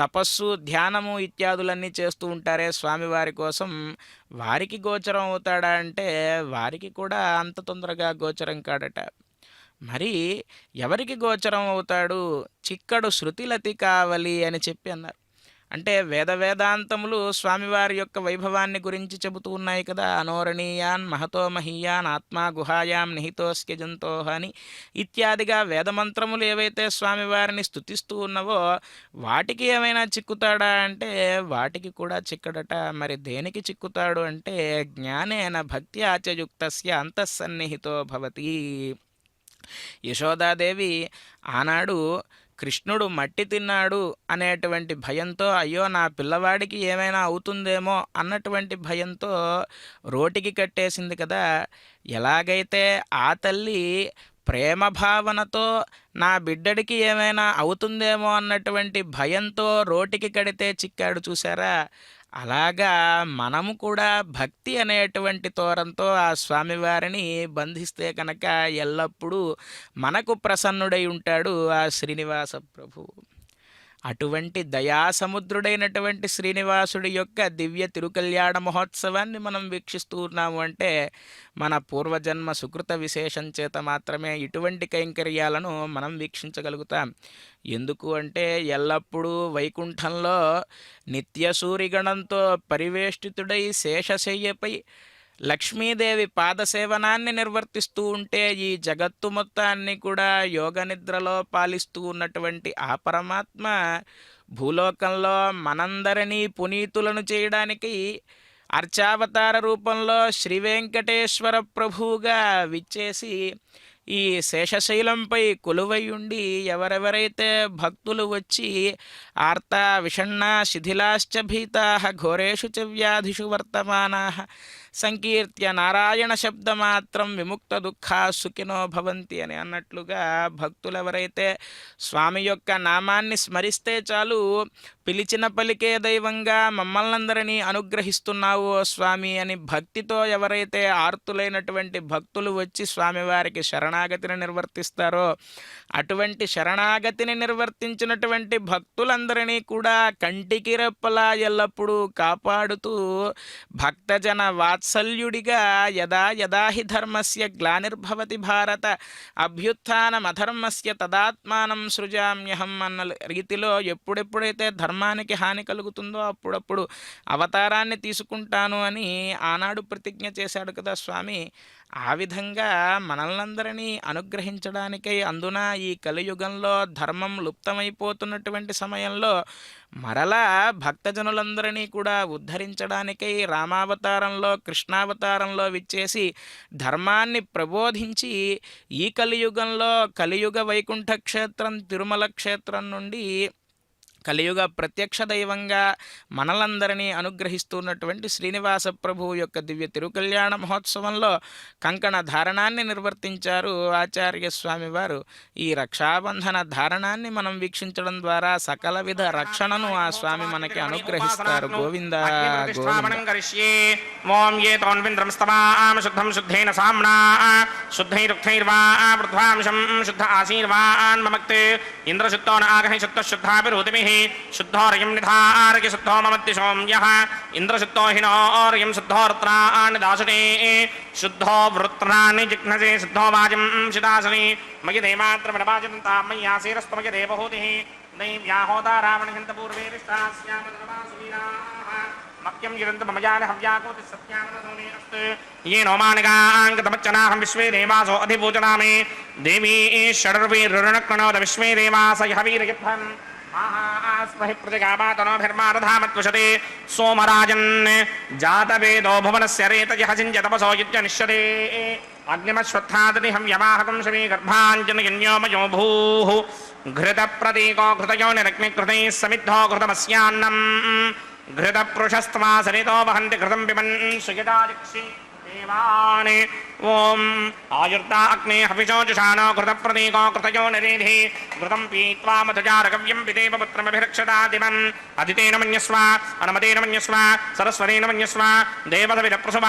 Speaker 3: తపస్సు ధ్యానము ఇత్యాదులన్నీ చేస్తూ ఉంటారే స్వామివారి కోసం, వారికి గోచరం అవుతాడా అంటే వారికి కూడా అంత తొందరగా గోచరం కాడట. మరి ఎవరికి గోచరం అవుతాడు? చిక్కడు శృతిలతి కావలి అని చెప్పి అన్నారు. అంటే వేదాంతములు స్వామివారి యొక్క వైభవాన్ని గురించి చెబుతూ ఉన్నాయి కదా. అనోరణీయాన్ మహతో మహీయాన్ ఆత్మా గుహాయాం నిహితోస్య జంతోహ అని ఇత్యాదిగా వేదమంత్రములు ఏవైతే స్వామివారిని స్తుతిస్తూ ఉన్నవో వాటికి ఏమైనా చిక్కుతాడా అంటే వాటికి కూడా చిక్కడట. మరి దేనికి చిక్కుతాడు అంటే జ్ఞానేన భక్త్యా చ యుక్తస్య అంతఃసన్నిహితో భవతి. యశోదాదేవి ఆనాడు కృష్ణుడు మట్టి తిన్నాడు అనేటువంటి భయంతో, అయ్యో నా పిల్లవాడికి ఏమైనా అవుతుందేమో అన్నటువంటి భయంతో రోటికి కట్టేసింది కదా. ఎలాగైతే ఆ తల్లి ప్రేమ భావనతో నా బిడ్డడికి ఏమైనా అవుతుందేమో అన్నటువంటి భయంతో రోటికి కడితే చిక్కాడు చూసారా, అలాగా మనము కూడా భక్తి అనేటువంటి తోరంతో ఆ స్వామివారిని బంధిస్తే కనుక ఎల్లప్పుడూ మనకు ప్రసన్నుడై ఉంటాడు ఆ శ్రీనివాస ప్రభు. అటువంటి దయాసముద్రుడైనటువంటి శ్రీనివాసుడి యొక్క దివ్య తిరుకల్యాణ మహోత్సవాన్ని మనం వీక్షిస్తూ ఉన్నాము అంటే మన పూర్వజన్మ సుకృత విశేషం చేత మాత్రమే ఇటువంటి కైంకర్యాలను మనం వీక్షించగలుగుతాం. ఎందుకు అంటే ఎల్లప్పుడూ వైకుంఠంలో నిత్య సూరిగణంతో పరివేష్టితుడై శేషశయ్యపై లక్ష్మీదేవి పాదసేవనాన్ని నిర్వర్తిస్తూ ఉంటే ఈ జగత్తు మొత్తాన్ని కూడా యోగ నిద్రలో పాలిస్తూ ఉన్నటువంటి ఆ పరమాత్మ భూలోకంలో మనందరినీ పునీతులను చేయడానికి అర్చావతార రూపంలో శ్రీ వెంకటేశ్వర ప్రభువుగా విచ్చేసి ఈ శేషశైలంపై కొలువై ఉండి ఎవరెవరైతే భక్తులు వచ్చి ఆర్త విషణ్ణ శిథిలాశ్చ భీతా ఘోరేషు చ వ్యాధిషు వర్తమానా సంకీర్త్య నారాయణ శబ్దమాత్రం విముక్త దుఃఖా సుఖినో భవంతి అని అన్నట్లుగా భక్తులు ఎవరైతే స్వామి యొక్క నామాన్ని స్మరిస్తే చాలు పిలిచిన పలికే దైవంగా మమ్మల్నందరినీ అనుగ్రహిస్తున్నావు స్వామి అని భక్తితో ఎవరైతే ఆర్తులైనటువంటి భక్తులు వచ్చి స్వామివారికి శరణాగతిని నిర్వర్తిస్తారో అటువంటి శరణాగతిని నిర్వర్తించినటువంటి భక్తులందరినీ కూడా కంటికి రెప్పలా ఎల్లప్పుడూ కాపాడుతూ భక్తజన వాత్సల్యుడిగా యదా యదా హి ధర్మస్య గ్లానిర్భవతి భారత అభ్యుత్థానమధర్మస్య తదాత్మానం సృజామ్యహం అన్న రీతిలో ఎప్పుడెప్పుడైతే ధర్మానికి హాని కలుగుతుందో అప్పుడప్పుడు అవతారాన్ని తీసుకుంటాను అని ఆనాడు ప్రతిజ్ఞ చేశాడు కదా స్వామి. ఆ విధంగా మనల్నందరినీ అనుగ్రహించడానికై అందున ఈ కలియుగంలో ధర్మం లుప్తమైపోతున్నటువంటి సమయంలో మరలా భక్తజనులందరినీ కూడా ఉద్ధరించడానికై రామావతారంలో కృష్ణావతారంలో విచ్చేసి ధర్మాన్ని ప్రబోధించి ఈ కలియుగంలో కలియుగ వైకుంఠ క్షేత్రం తిరుమల క్షేత్రం నుండి కలియుగ ప్రత్యక్ష దైవంగా మనలందరినీ అనుగ్రహిస్తున్నటువంటి శ్రీనివాస ప్రభువు యొక్క దివ్య తిరుకల్యాణ మహోత్సవంలో కంకణ ధారణాన్ని నిర్వర్తించారు ఆచార్య స్వామి వారు. ఈ రక్షాబంధన ధారణాన్ని మనం వీక్షించడం ద్వారా సకల విధ రక్షణను ఆ స్వామి మనకి అనుగ్రహిస్తారు. గోవింద
Speaker 2: శుద్ధోర్యం నిధారకి శుద్ధో మమత్తి సోమ్యః ఇంద్రశుద్ధో హినోర్యం శుద్ధో రుత్రాన్ని దాసునే శుద్ధో వృత్రాన్ని జిఘ్నసే శుద్ధో వాజం శిదాసని మయి దేమాత్రమనవాజంతా మయ్యాసేరస్తమయ దేవహూతిః దైవ్యాహోతా రావణహింత పూర్వే విష్టాస్యామధర్మాసువీరాః మక్యం జిరంత మమజాన హవ్యాకోతి సత్యామనసోనే అస్తు येनो मानिकाङ्गतमच्चनाहं विश्वे देवासो अधिपूजनामि देवी षडर्वीरुणक्रणोद विश्वे देवास यः वीरयध्वम् महास्महि प्रजगामातनोभिर्मारधामत्वशते सोमराजन् जातवेदो भुवनस्य रेतयः सिञ्चतपसो युज्यनिष्यते अग्निमश्वत्थादनिहं यमाहकं शमी गर्भाञ्जनयन्योमयो भूः घृतप्रतीको घृतयो निरग्निकृतैः समिद्धो घृतमस्यान्नम् घृतपृषस्त्वा सरितो वहन्ति घृतं पिबन् सुयदादिक्षि देवानि ఓం ఆయుర్తా అగ్నే హవిషోజుషానో కృతప్రతీకో కృతయో నిరేధి ఘృతం పీత్వా మధుజారగవ్యం పిదేవ పుత్రమభిరక్షదాదిమం అదితేన మన్యస్వ అనుమతేన మన్యస్వ సరస్వతేన మన్యస్వ దేవతవిదప్రసవ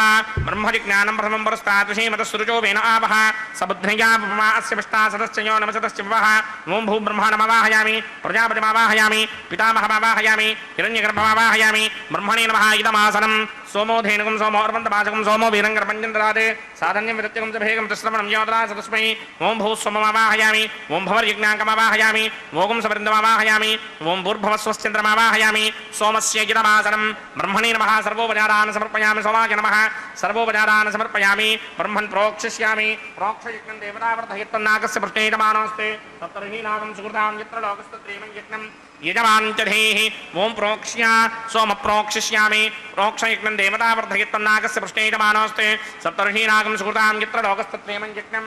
Speaker 2: బ్రహ్మజిజ్ఞానం ప్రథమం పురస్తాత్ శ్రీమతస్సురుచో వేన ఆవహ సబుద్ధ్యా ఉపమా అస్య విష్టా సదస్యో నమసదస్య వివహ ఓం భూబ్రహ్మాణమవాహయామి ప్రజాపతిమావాహయామి పితామహమావాహయామి హిరణ్యగర్భమావాహయామి బ్రహ్మణే నమః ఇదమాసనం సోమో ధేనుకం సోమో అర్వంతపాచకం సోమో వీరంగర్పంచంద్రాదే సాధన్యం విదత్యకం చ భేగం చ శ్రవణం యోధరా సదస్మై ఓం భూస్వమమావాహయామి ఓం భవర్యజ్ఞాంకమవాహయామి ఓం సవృందమవాహయామి ఓం భూర్భవస్వశ్చంద్రమవాహయామి సోమస్య ఇదమాసనం బ్రహ్మణే నమః సర్వోపచారాన్ సమర్పయామి సోమాయ నమః సర్వోపచారాన్ సమర్పయామి బ్రహ్మన్ ప్రోక్షిష్యామి ప్రోక్షయజ్ఞం దేవతావర్ధయత్వన్నాకస్య పృష్ఠేయమానోస్తే తత్తర్హీనాగం సుకృతాం యత్ర లోకస్తత్రేమం యజ్ఞం యజమాంచధేః ఓం ప్రోక్ష్య సోమ ప్రోక్షిష్యామి ప్రోక్షయజ్ఞం దేవతావర్ధయత్వన్నాకస్య పృష్ఠేయమానోస్తే సప్తర్హీనాగం సుకృతాం యత్ర లోకస్తత్రేమం యజ్ఞం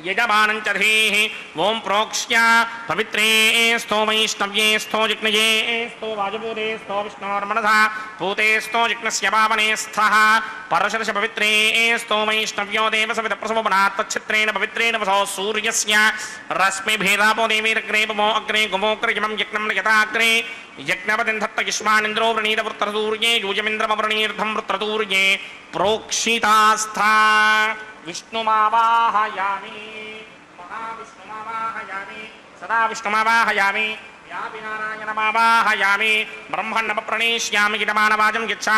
Speaker 2: యజమానంచధేః ఓం ప్రోక్ష్య పవిత్రే స్థో వైష్ణవ్యే స్థో జిగ్నయే స్థో వాజభూతే స్థో విష్ణోర్మనసా భూతే స్థో జిగ్నస్య పావనే స్థః పరశర్ష పవిత్రే స్థో వైష్ణవ్యో దేవసవితప్రసవనాత్ తచ్ఛిత్రేణ పవిత్రేణ వసో సూర్యస్య రశ్మిభిరాపో దేవీరగ్రే పమో అగ్రే గుమోక్రయమం యజ్ఞం యథాగ్రే యజ్ఞపతిం దత్త యుష్మానింద్రో వృణీత వృత్రతూర్యే యూజమింద్రమవృణీర్ధం వృత్రతూర్యే ప్రోక్షితాస్థా విష్ణుమావాహయామి మహావిష్ణుమావాహయామి సదా విష్ణుమావాహయామి వ్యాపి నారాయణమావాహయామి బ్రహ్మణ్ణమ ప్రణేష్యామి గిటమానవాజం గిచ్చ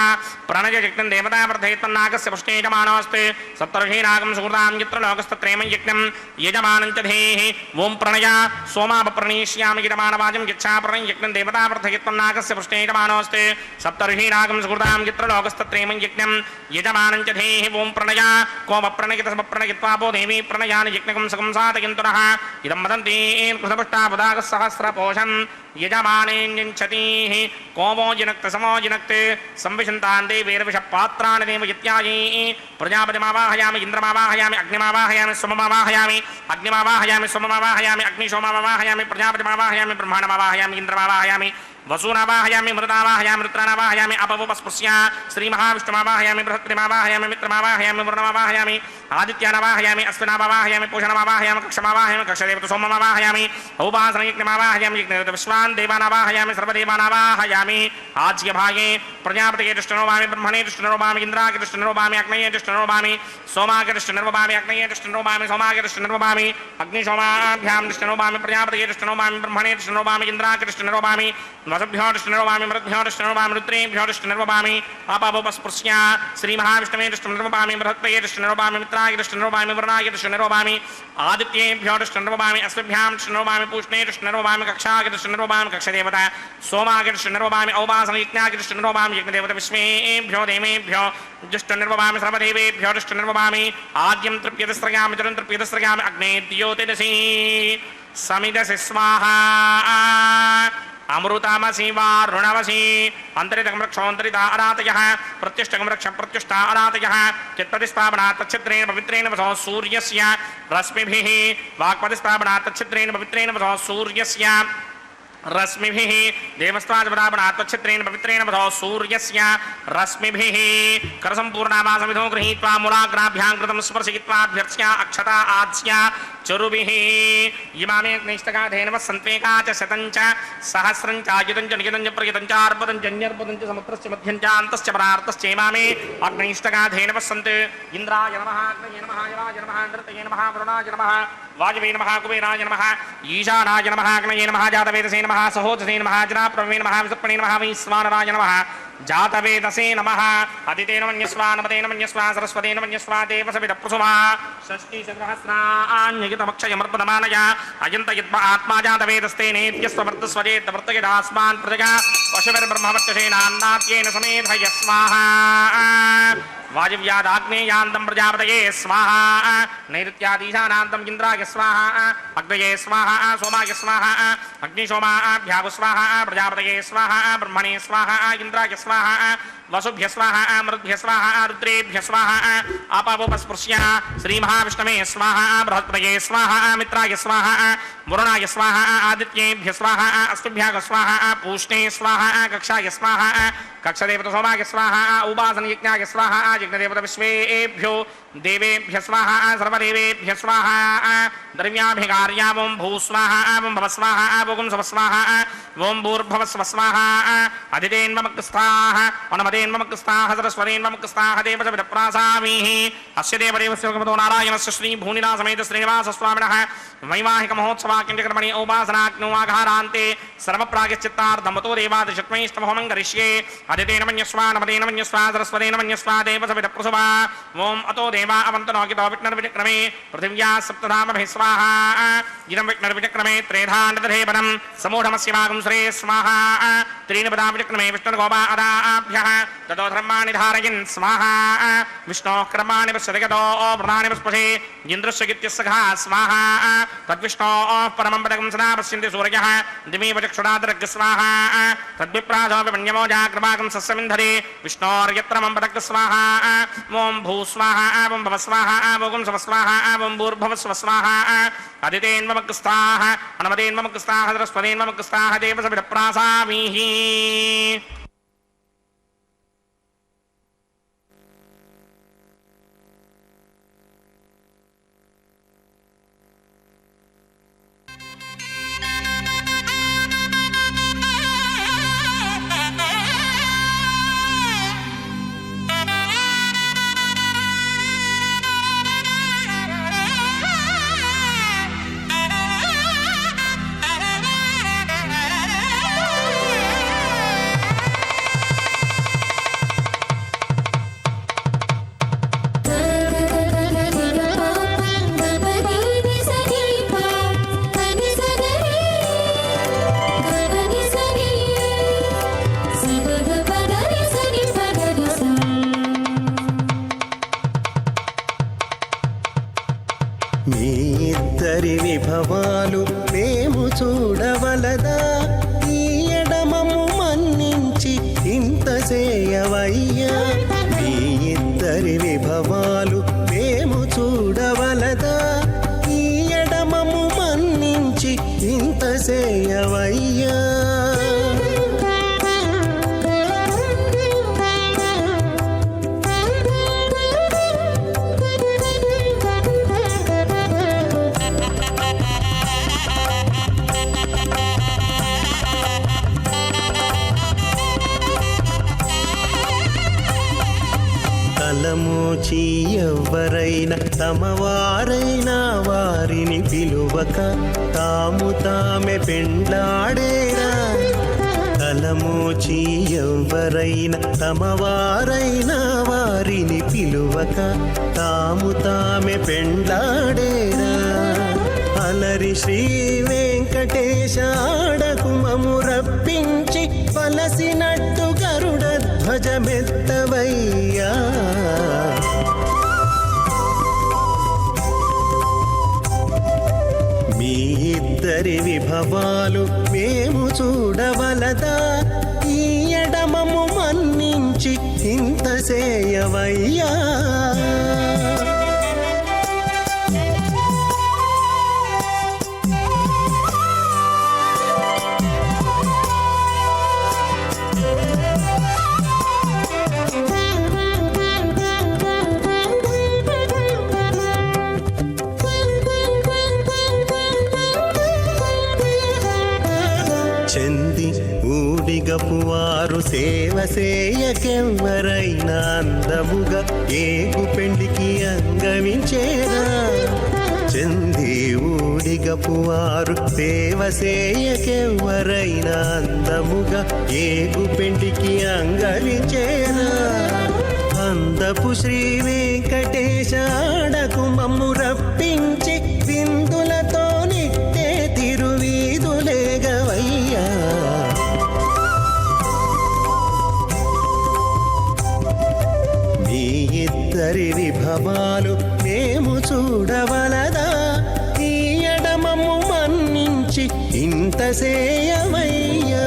Speaker 2: ప్రణయ యజ్ఞం దేవతావర్ధయత్వన్నాగస్య పుష్ణేయమానోస్తే సప్తర్షీనాగం సుకృతాం యత్ర లోకస్తత్రేమం యజ్ఞం యజమానంచధేః ఓం ప్రణయ సోమాప ప్రణేష్యామి గిటమానవాజం గిచ్చ ప్రణయ యజ్ఞం దేవతావర్ధయత్వన్నాగస్య పుష్ణేయమానోస్తే సప్తర్షీనాగం సుకృతాం యత్ర లోకస్తత్రేమం యజ్ఞం యజమానంచధేః ఓం ప్రణయ కోమ ప్రణయత సమప్రణయత్వాపో దేవీ ప్రణయాని యజ్ఞకం సకం సాధయంతునః ఇదం వదంతి కృతపుష్టాపదాగ సహస్రపోషం యజమానేన్యంచతీః కోమో జినక్త సమో జినక్తే సంవిశంతాంతే వేరవిష పాత్రాణి దేవ ఇత్యాయీ ప్రజాపతిమావాహయామి ఇంద్రమావాహయామి అగ్నిమావాహయామి సోమమావాహయామి అగ్నిమావాహయామి సోమమావాహయామి అగ్నిశోమమావాహయామి ప్రజాపతిమావాహయామి బ్రహ్మాణమావాహయామి ఇంద్రమావాహయామి వసూనావాహయామి మృతావాహయామి రుద్రానావాహయామి అపవపస్పృశ్య శ్రీమహావిష్ణుమావాహయామి బృహత్రిమావాహయామి మిత్రమావాహయామి వరుణమావాహయామి ఆదిత్యానవాహయామి అశ్వినావాహయామి పూషణమావాహయామి కక్షమావాహయామి కక్షదేవత సోమమావాహయామి ఔపాసనయజ్ఞమావాహయామి యజ్ఞదేవత విశ్వాన్ దేవానావాహయామి సర్వదేవానావాహయామి ఆజ్యభాగే ప్రజాపతికే దృష్టనోభామి బ్రహ్మణే దృష్టనోభామి ఇంద్రాకి దృష్టనోభామి అగ్నయే దృష్టనోభామి సోమాకి దృష్టనోభామి అగ్నయే దృష్టనోభామి సోమాకి దృష్టనోభామి అగ్నిశోమాభ్యాం దృష్టనోభామి ప్రజాపతికే దృష్టనోభామి బ్రహ్మణే దృష్టనోభామి ఇంద్రాకి దృష్టనోభామి వసభ్యో దృష్టనోభామి మృద్భ్యో దృష్టనోభామి రుద్రేభ్యో దృష్టనోభామి అపవపస్పృశ్య శ్రీమహావిష్ణువే దృష్టనోభామి బృహత్పయే దృష్టనోభామి మిత్రాకి దృష్టనోభామి వరుణాకి దృష్టనోభామి ఆదిత్యేభ్యో దృష్టనోభామి అశ్వభ్యాం దృష్టనోభామి పూష్ణే దృష్టనోభామి కక్షాకి దృష్టనోభామి కక్షదేవత సోమాకి దృష్టనోభామి ఔపాసనయజ్ఞాకి దృష్టనోభామి యజ్ఞదేవత విశ్వేభ్యో దేవేభ్యో దృష్టనిర్వభామి సర్వదేవేభ్యో దృష్టనిర్వభామి ఆద్యం తృప్యతస్రయామి చరం తృప్యతస్రయామి అగ్నే ద్యోతిరసి సమిదసి స్వాహా అమృతమసి వారుణమసి అంతరితకం రక్షోంతరిత అరాతయ ప్రత్యుష్టకం రక్ష ప్రత్యుష్ట అరాతయ చిత్పతిస్థాపనా తచ్చిత్రేణ పవిత్రేణ వసో సూర్యస్య రశ్మిభిః వాక్పతిస్థాపనా తచ్చిత్రేణ పవిత్రేణ వసో సూర్యస్య రశ్మిభిః దేవస్థాపనా తచ్చిత్రేణ పవిత్రేణ వసో సూర్యస్య రశ్మిభిః కరసంపూర్ణామాసమిధో గృహీత్వా మూలాగ్రాభ్యాం కృతం స్పర్శయిత్వాభ్యర్చ్య అక్షత ఆద్స్య చరుభిః ఇమామే అగ్నిష్టకాధేనవ సంత్వేకా చ శతం చ సహస్రం చ ఆయుధం చ నియుధం చ ప్రయుధం చ అర్పదం చ అన్యర్పదం చ సముద్రస్య మధ్యం చ అంతశ్చ పరార్తశ్చ ఇమామే అగ్నిష్టకాధేనవ సంత్ ఇంద్రాయ నమః అగ్నయే నమః యవాయ నమః నృతయే నమః వరుణాయ నమః వాజవే నమః కుబేరాయ నమః ఈశానాయ నమః అగ్నయే నమః జాతవేదసే నమః సహోదసే నమః జనాప్రవే నమః విసర్పణే నమః వైశ్వానరాయ నమః జాతవేదసే నమః అదితేన మన్యస్వా నమతేన మన్యస్వా సరస్వతేన మన్యస్వా దేవసవిదప్రసుమా షష్ఠీ సహస్రాణ్యగితమక్షయమర్పదమానయ అయంత యద్మ ఆత్మా జాతవేదస్తే నేత్యస్వవర్తస్వజేత వర్తయదాస్మాన్ ప్రజగా పశుభిర్బ్రహ్మవర్చసేనాన్నాత్యేన సమేధయ స్వాహా వాజివ్యాదాగ్నేయాంతం ప్రజాపతయే స్వాహా నైరుత్యాదీశానాంతం ఇంద్రాయ స్వాహా అగ్నయే స్వాహా సోమాయ స్వాహా అగ్నిశోమాభ్యాగు స్వాహా ప్రజాపతయే స్వాహా బ్రహ్మణే స్వాహా ఇంద్రాయ స్వాహా వసుభ్య స్వాహా మృద్భ్య స్వాహా రుద్రేభ్య స్వాహా ఆపవపస్పృశ్య శ్రీమహావిష్ణవే స్వాహా బృహత్పతయే స్వాహా మిత్రాయ స్వాహా వరుణాయ స్వాహా ఆదిత్యేభ్య స్వాహా అస్తుభ్యాగ స్వాహా పూష్ణే స్వాహా కక్షాయ స్వాహా కక్షదేవత సోమాయ స్వాహా ఉపాసనయజ్ఞాయ స్వాహా యజ్ఞదేవత విశ్వేభ్యో देवेभ्य स्वाहा सर्वदेवेभ्य स्वाहा द्रव्याभिकार्या ओं भूस्वाहा ओं भवस्वाहा ओं स्वस्वाहा ओं भूर्भवस्व स्वाहा अधितेन्वमक्स्ताः वनमदेन्वमक्स्ताः सरस्वतेन्वमक्स्ताः देवसविदप्रासामीः अस्य देवदेवस्य भगवतो नारायणस्य श्री भूनिलासमेत श्रीनिवासस्वामिनः वैवाहिक महोत्सवाकिञ्चकर्मणि उपासनाग्नोवाघारान्ते सर्वप्रागश्चित्तार्धमतो देवादिशत्वैष्टमहोमं करिष्ये अधितेन मन्यस्वा नमदेन मन्यस्वा सरस्वतेन मन्यस्वा देवसविदप्रसवा ओं अतो देवा अवन्तनोकितो विष्णुर्विचक्रमे पृथिव्या सप्तधामभिः स्वाहा इदं विष्णुर्विचक्रमे त्रेधानदधेवनं समूढमस्य वागं श्रे स्वाहा त्रीणि पदा विचक्रमे विष्णुर्गोपा अदाभ्यः ततो धर्माणि धारयन् स्वाहा विष्णोः कर्माणि पश्यति व्रतानि पुष्पसे इन्द्रस्य गित्यस्सखा स्वाहा तद्विष्णोः परमं पदकं सदा पश्यन्ति सूर्यः दिवीव चक्षुरादरग् स्वाहा तद्विप्रासोऽपि जाग्रवाकं सस्यमिन्धरे विष्णोर्यत्र मम पदक् स्वाहा ओं भूस्वाहा ओं भवस्वाहा ओं स्वस्वाहा ओं भूर्भवस्व स्वाहा अदितेन्वमक्स्ताः अनमदेन्वमक्स्ताः सरस्वतेन्वमक्स्ताः देवसविदप्रासामीः
Speaker 4: మీ ఇద్దరి విభవాలు మేము చూడవలదా ఈ ఎడమము మన్నించి ఇంత చేయవయ్యా మీ ఇద్దరి విభవాలు మేము చూడవలదా ఈ ఎడమము మన్నించి ఇంత చేయవయ్యా తలమోచి ఎవ్వరైనా తమవారైనా వారిని పిలువక తాము తామే పెండ్లాడేరా తలమోచి ఎవ్వరైనా తమవారైనా వారిని పిలువక తాము తామే పెండ్లాడేరా అలరి శ్రీ వెంకటేశ ఆడకు మము రప్పించి పలసినట్టు గరుడ ధ్వజమెత్తవయ్యా మీ ఇద్దరి విభవాలు మేము చూడవలదా ఈ ఎడమము మన్నించి ఇంత చేయవయ్యా చెంది ఊడిగపువారు సేవ సేయకెవ్వరైనా అందముగా ఏగు పెండికి అంగమించేరా చెంది ఊడిగపువారు సేవ సేయకెవ్వరైనా అందముగా ఏగు పెండికి అంగమించేరా అందపు శ్రీ వెంకటేశ ఆడకు మమ్ము రప్పించి విందులతో నిట్టే తిరువీధులేగవయ్యా మీ ఇద్దరి విభవాలు మేము చూడవలదా ఈ ఎడమము మన్నించి ఇంత సేయవయ్యా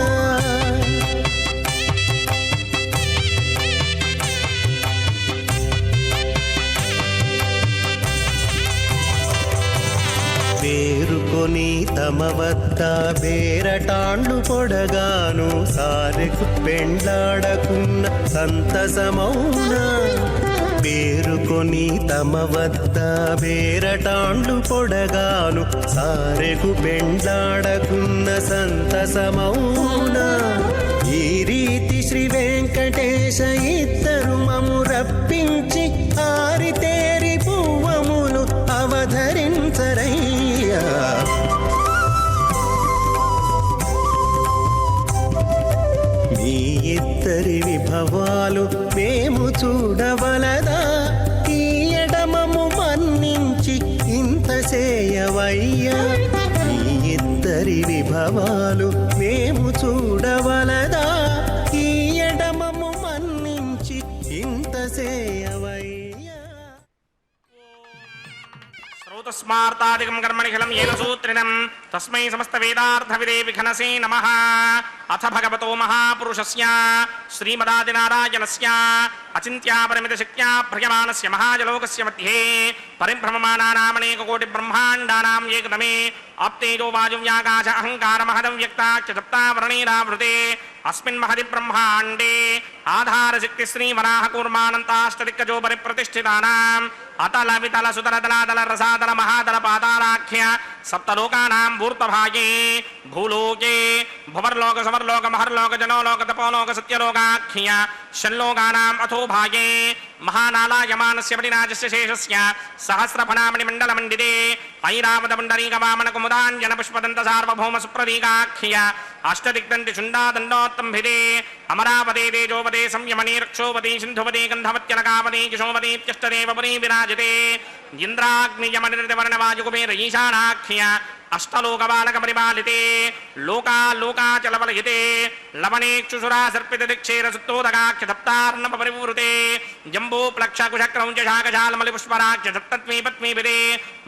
Speaker 4: పేరుకొని తమ వద్ద బేరటాండ్లు పొడగాను సారెకు పెండ్లాడకున్న సంతసమౌనా పేరుకొని తమ వద్ద బేరటాండ్లు పొడగాను సారెకు పెండ్లాడకున్న సంతసమౌనా ఈ రీతి శ్రీ వెంకటేశ ఇద్దరు మము రప్పించి ఆరితేరి పువ్వములు అవధరించరయ్యా మీ ఇద్దరి విభవాలు మేము చూడవలదా ఈ ఎడమము మన్నించి ఇంత చేయవయ్యా మీ ఇద్దరి విభవాలు మేము చూడవలదా ఈ ఎడమము మన్నించి ఇంత చేయవయ్యా
Speaker 2: శ్రౌతస్మార్తాదికం కర్మణిఖిలం ఏన సూత్రిణం తస్మై సమస్త వేదార్థవిదే విఘనసే నమః అథ భగవతో మహాపురుషస్య శ్రీమదాదినారాయణస్య అచింత్యాపరిమిత శక్త్యా భ్రయమానస్య మహాజలోకస్య మధ్యే పరిభ్రమమానానామనేకకోటి బ్రహ్మాండానాం ఏకతమే ఆప్తేజో వాయువ్యాకాశ అహంకార మహదం వ్యక్తాఖ్య సప్తావరణీరావృతే అస్మిన్ మహది బ్రహ్మాండే ఆధారశక్తి శ్రీవరాహకూర్మానంతాష్టదిక్కజో పరిప్రతిష్ఠితానాం అతల వితల సుతల తలాతల రసాతల మహాతల పాతారాఖ్య సప్తలోకానాం భూర్తభాగే భూలోకే భువర్లోక సమర్లోక మహర్లోక జనోలోక తపోలోక సత్యలోకాఖ్య షణ్లోకానాం అథో భాగే మహానాలాయమానస్య పటినాజస్య శేషస్య సహస్రఫణామణి మండలమండితే ఐరావత పుండరీక వామన కుముదాంజన పుష్పదంత సార్వభౌమ సుప్రదీకాఖ్య అష్టదిగ్దంతి చుండాదండోత్తంభిదే అమరావతే తేజోపదే సంయమనే రక్షోపదే సింధుపదే గంధవత్యలకాపదే కిశోపదేత్యష్టదేవపురీ విరాజతే ఇంద్రాగ్నియమనిర్దివర్ణవాయుకుబేర ఈశానాఖ్య అష్టలోకబాలక పరిపాలితే లోకాలోకాచలవలయతే లవణేక్షుసురా సర్పిత దిక్షేర సుత్తోదగాఖ్య సప్తార్ణవ పరివృతే జంబూ ప్లక్ష కుశక్రౌంచ శాకశాలమలి పుష్పరాఖ్య సప్తత్మీపత్మీపిదే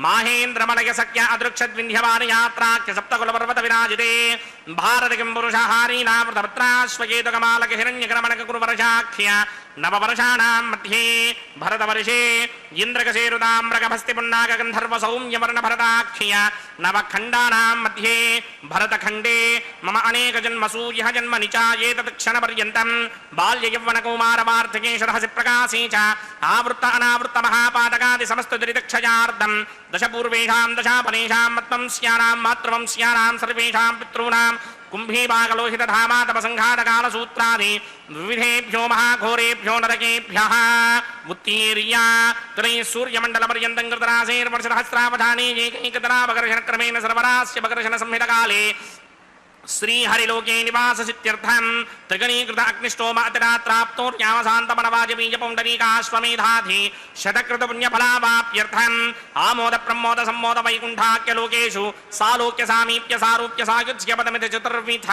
Speaker 2: మాహేంద్రమలయ సఖ్య అదృక్షద్వింధ్యవాన యాత్రాఖ్య సప్తకుల పర్వత విరాజితే భారతికిం పురుషహారీనామృతపత్రాశ్వకేతుకమాలక హిరణ్యకరమణక కురువర్షాఖ్య నవవర్షాణాం మధ్యే భరతవర్షే ఇంద్రకశేరుతామ్రగభస్తి పున్నాగ గంధర్వ సౌమ్యవర్ణ భరతాఖ్య నవఖండానాం మధ్యే భరతఖండే మమ అనేక జన్మసు ఇహ జన్మ నిచాయేతత్ క్షణపర్యంతం బాల్య యవ్వన కౌమార వార్ధకే శరహసి ప్రకాశే చ ఆవృత్త అనావృత్త మహాపాతకాది సమస్త దురితక్షయార్థం దశ పూర్వేషాం దశాపరేషాం మత్వంస్యానాం మాతృవంస్యానాం సర్వేషాం పితॄణాం కుంభీపాకలోహితధామాతపసంఘాతకాలసూత్రాది వివిధేభ్యో మహాఘోరేభ్యో నరకేభ్యః ఉత్తీర్య త్రయः సూర్యమండలపర్యంతం కృతరాశేర్వర్షసహస్రావధానే ఏకైకతరావకర్షణక్రమేణ సర్వరాస్య వకర్షణ సంహితకాలే శ్రీహరిలోకే నివాససిత్యర్థం త్రిగణీకృత అగ్నిష్టోమ అతిరాత్రాప్తోర్యావసాంతమనవాజవీయ పౌండరీకాశ్వమేధాధి శతకృత పుణ్యఫలావాప్యర్థం ఆమోద ప్రమోద సమ్మోద వైకుంఠాఖ్యలోకేషు సాలోక్య సామీప్య సారూప్య సాయుధ్య పదమితి చతుర్విధ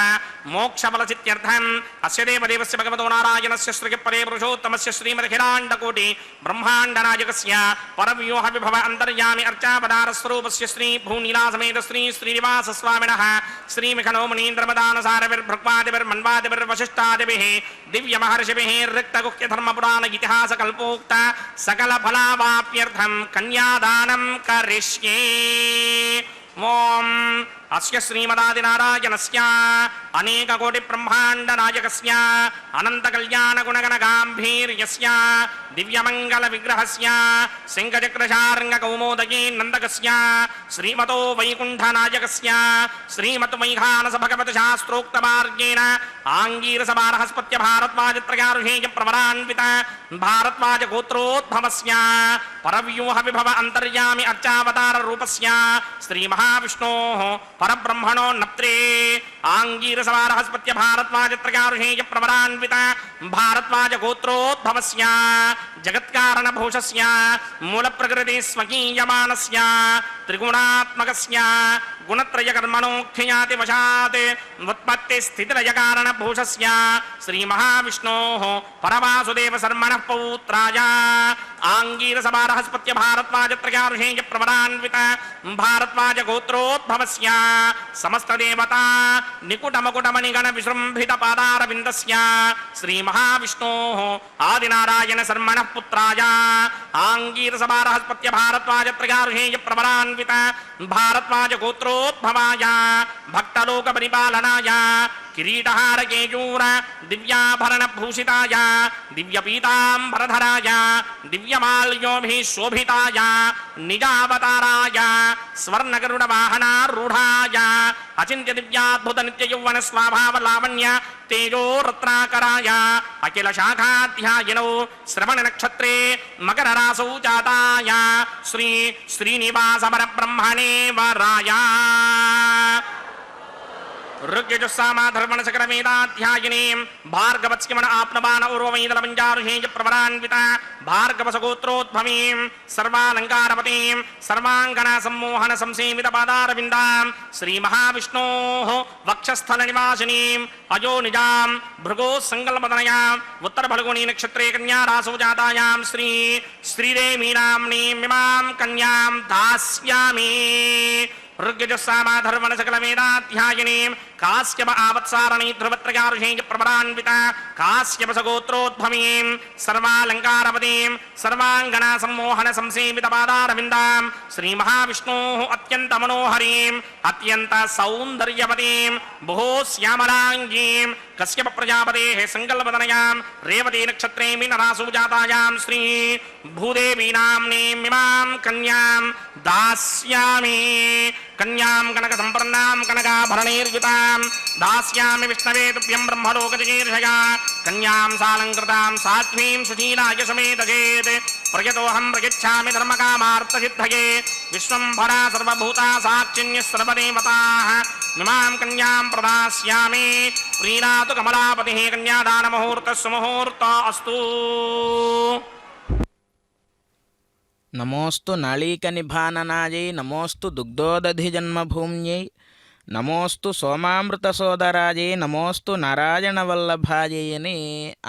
Speaker 2: మోక్షఫలసిత్యర్థం అస్య దేవదేవస్య భగవతో నారాయణస్య శ్రీపరే పురుషోత్తమస్య శ్రీమదఖిలాండకోటి బ్రహ్మాండనాయకస్య పరవ్యూహ విభవ అంతర్యామి అర్చాపదారస్వరూపస్య శ్రీ భూనీలాసమేత శ్రీ శ్రీనివాస స్వామినః శ్రీమిఖనో मुनीन्द्रमदानसारविर्भृक्वादिभिर्वशिष्टादिभिः दिव्यमहर्षिभिः रिक्तगुह्यधर्मपुराण इतिहासकल्पोक्त सकलफलावाप्यर्थं कन्यादानं करिष्ये ओम अस्य श्रीमदादिनारायणस्य अनेककोटि ब्रह्मांड नायकस्य अनंत कल्याण गुणगण गांभीर्यस्य दिव्यमंगल विग्रहस्य सिंहचक्रशार्ंग कौमोदगी नंदकस्य श्रीमतो वैकुंठ नायकस्य श्रीमत वैखानस भगवत शास्त्रोक्त मार्गेण आंगीरस बारहस्पत्य भारद्वाजत्रयारुषेय प्रवरान्वित भारद्वाज गोत्रोद्भवस्य परव्यूह विभव अंतर्यामि अर्चावतार रूपस्य श्री महाविष्णोः परब्रह्मणो नप्त्रे आंगीरसवारहस्पत्य भारद्वाजत्रयारुषेय प्रवरान्वित भारद्वाज गोत्रोद्भवस्य जगत्कारण भूषस्य मूल प्रकृति स्वकीयमानस्य त्रिगुणात्मकस्य गुणत्रय कर्मणोख्याति वशात् उत्पत्ति स्थितिलय कारण भूषस्य श्री महाविष्णोः परवासुदेव शर्मणः पौत्राय आंगीरसवारहस्पत्य भारद्वाजत्रयारुषेय प्रवरान्वित भारद्वाज गोत्रोद्भवस्य समस्त देवता निकुटमकुटमणिगण विसृंभित पादारविन्दस्य श्री महाविष्णोः आदिनारायण शर्मणः पुत्राय आंगीरसवारहस्पत्य भारद्वाजत्रयारुषेय प्रवरान्वित भारद्वाज गोत्रोद्भवाय भक्तलोक परिपालनाय కిరీటహార కేయూర దివ్యాభరణ భూషితాయ దివ్యపీతాంబరధరాయ దివ్యమాల్యోభిः శోభితాయ నిజావతారాయ స్వర్ణగరుడ వాహనారూఢాయ అచింత్య దివ్యాద్భుత నిత్య యౌవన స్వాభావ లావణ్య తేజో రత్నాకరాయ అఖిల శాఖాధ్యాయినౌ శ్రవణ నక్షత్రే మకర రాసౌ జాతాయ శ్రీ శ్రీనివాస పరబ్రహ్మణే వరాయ ఋగ్యజుస్సామాధర్మణ సకల వేదాధ్యాయినీం భార్గవత్స్యమణ ఆప్నవాన ఉర్వమైదల పంచారుషేయ ప్రవరాన్విత భార్గవసగోత్రోద్భవీం సర్వాలంకారవతీం సర్వాంగన సమ్మోహన సంసేవిత పాదారవిందాం శ్రీ మహావిష్ణోః వక్షస్థల నివాసినీం అజో నిజాం భృగో సంకల్పతనయాం ఉత్తర ఫల్గుణీ నక్షత్రే కన్యా రాసౌ జాతాయాం శ్రీ శ్రీదేవీనామ్నీం ఇమాం కన్యాం దాస్యామి ఋగ్యజుస్సామాధర్మణ సకల వేదాధ్యాయినీం కాశ్యప ఆవత్సారణీ ధ్రువత్రయారుషేయ ప్రవరాన్విత కాశ్యపసగోత్రోద్భవీం సర్వాలంకారవతీం సర్వాంగనా సమ్మోహన సంసేవిత పాదారవిందాం శ్రీ మహావిష్ణోః అత్యంత మనోహరీం అత్యంత సౌందర్యవతీం బహో శ్యామలాంగీం కశ్యప ప్రజాపతేః సంకల్పతనయాం రేవతీ నక్షత్రే మీనరాసౌ జాతాయాం శ్రీ భూదేవీనామ్నీం ఇమాం కన్యాం దాస్యామి కన్యాం కనక సంపన్నాం కనకాభరణైర్యుతాం దాస్యామి విష్ణవే తుభ్యం బ్రహ్మలోకజిగీర్షయా కన్యాం సాలంకృతాం సాధ్వీం సుశీలాయ సమేతచేత్ ప్రయతోహం ప్రయచ్ఛామి ధర్మకామార్థసిద్ధయే విశ్వంభరా సర్వభూతా సాక్షిణ్యः సర్వదేవతాః ఇమాం కన్యాం ప్రదాస్యామి ప్రీణాతు కమలాపతిః కన్యాదానముహూర్తः సుముహూర్తో అస్తు.
Speaker 3: నమోస్తు నాళీకనిభాననాయై నమోస్తు దుగ్ధోదధిజన్మభూమ్యై నమోస్తు సోమామృతసోదరాయై నమోస్తు నారాయణవల్లభాయై అని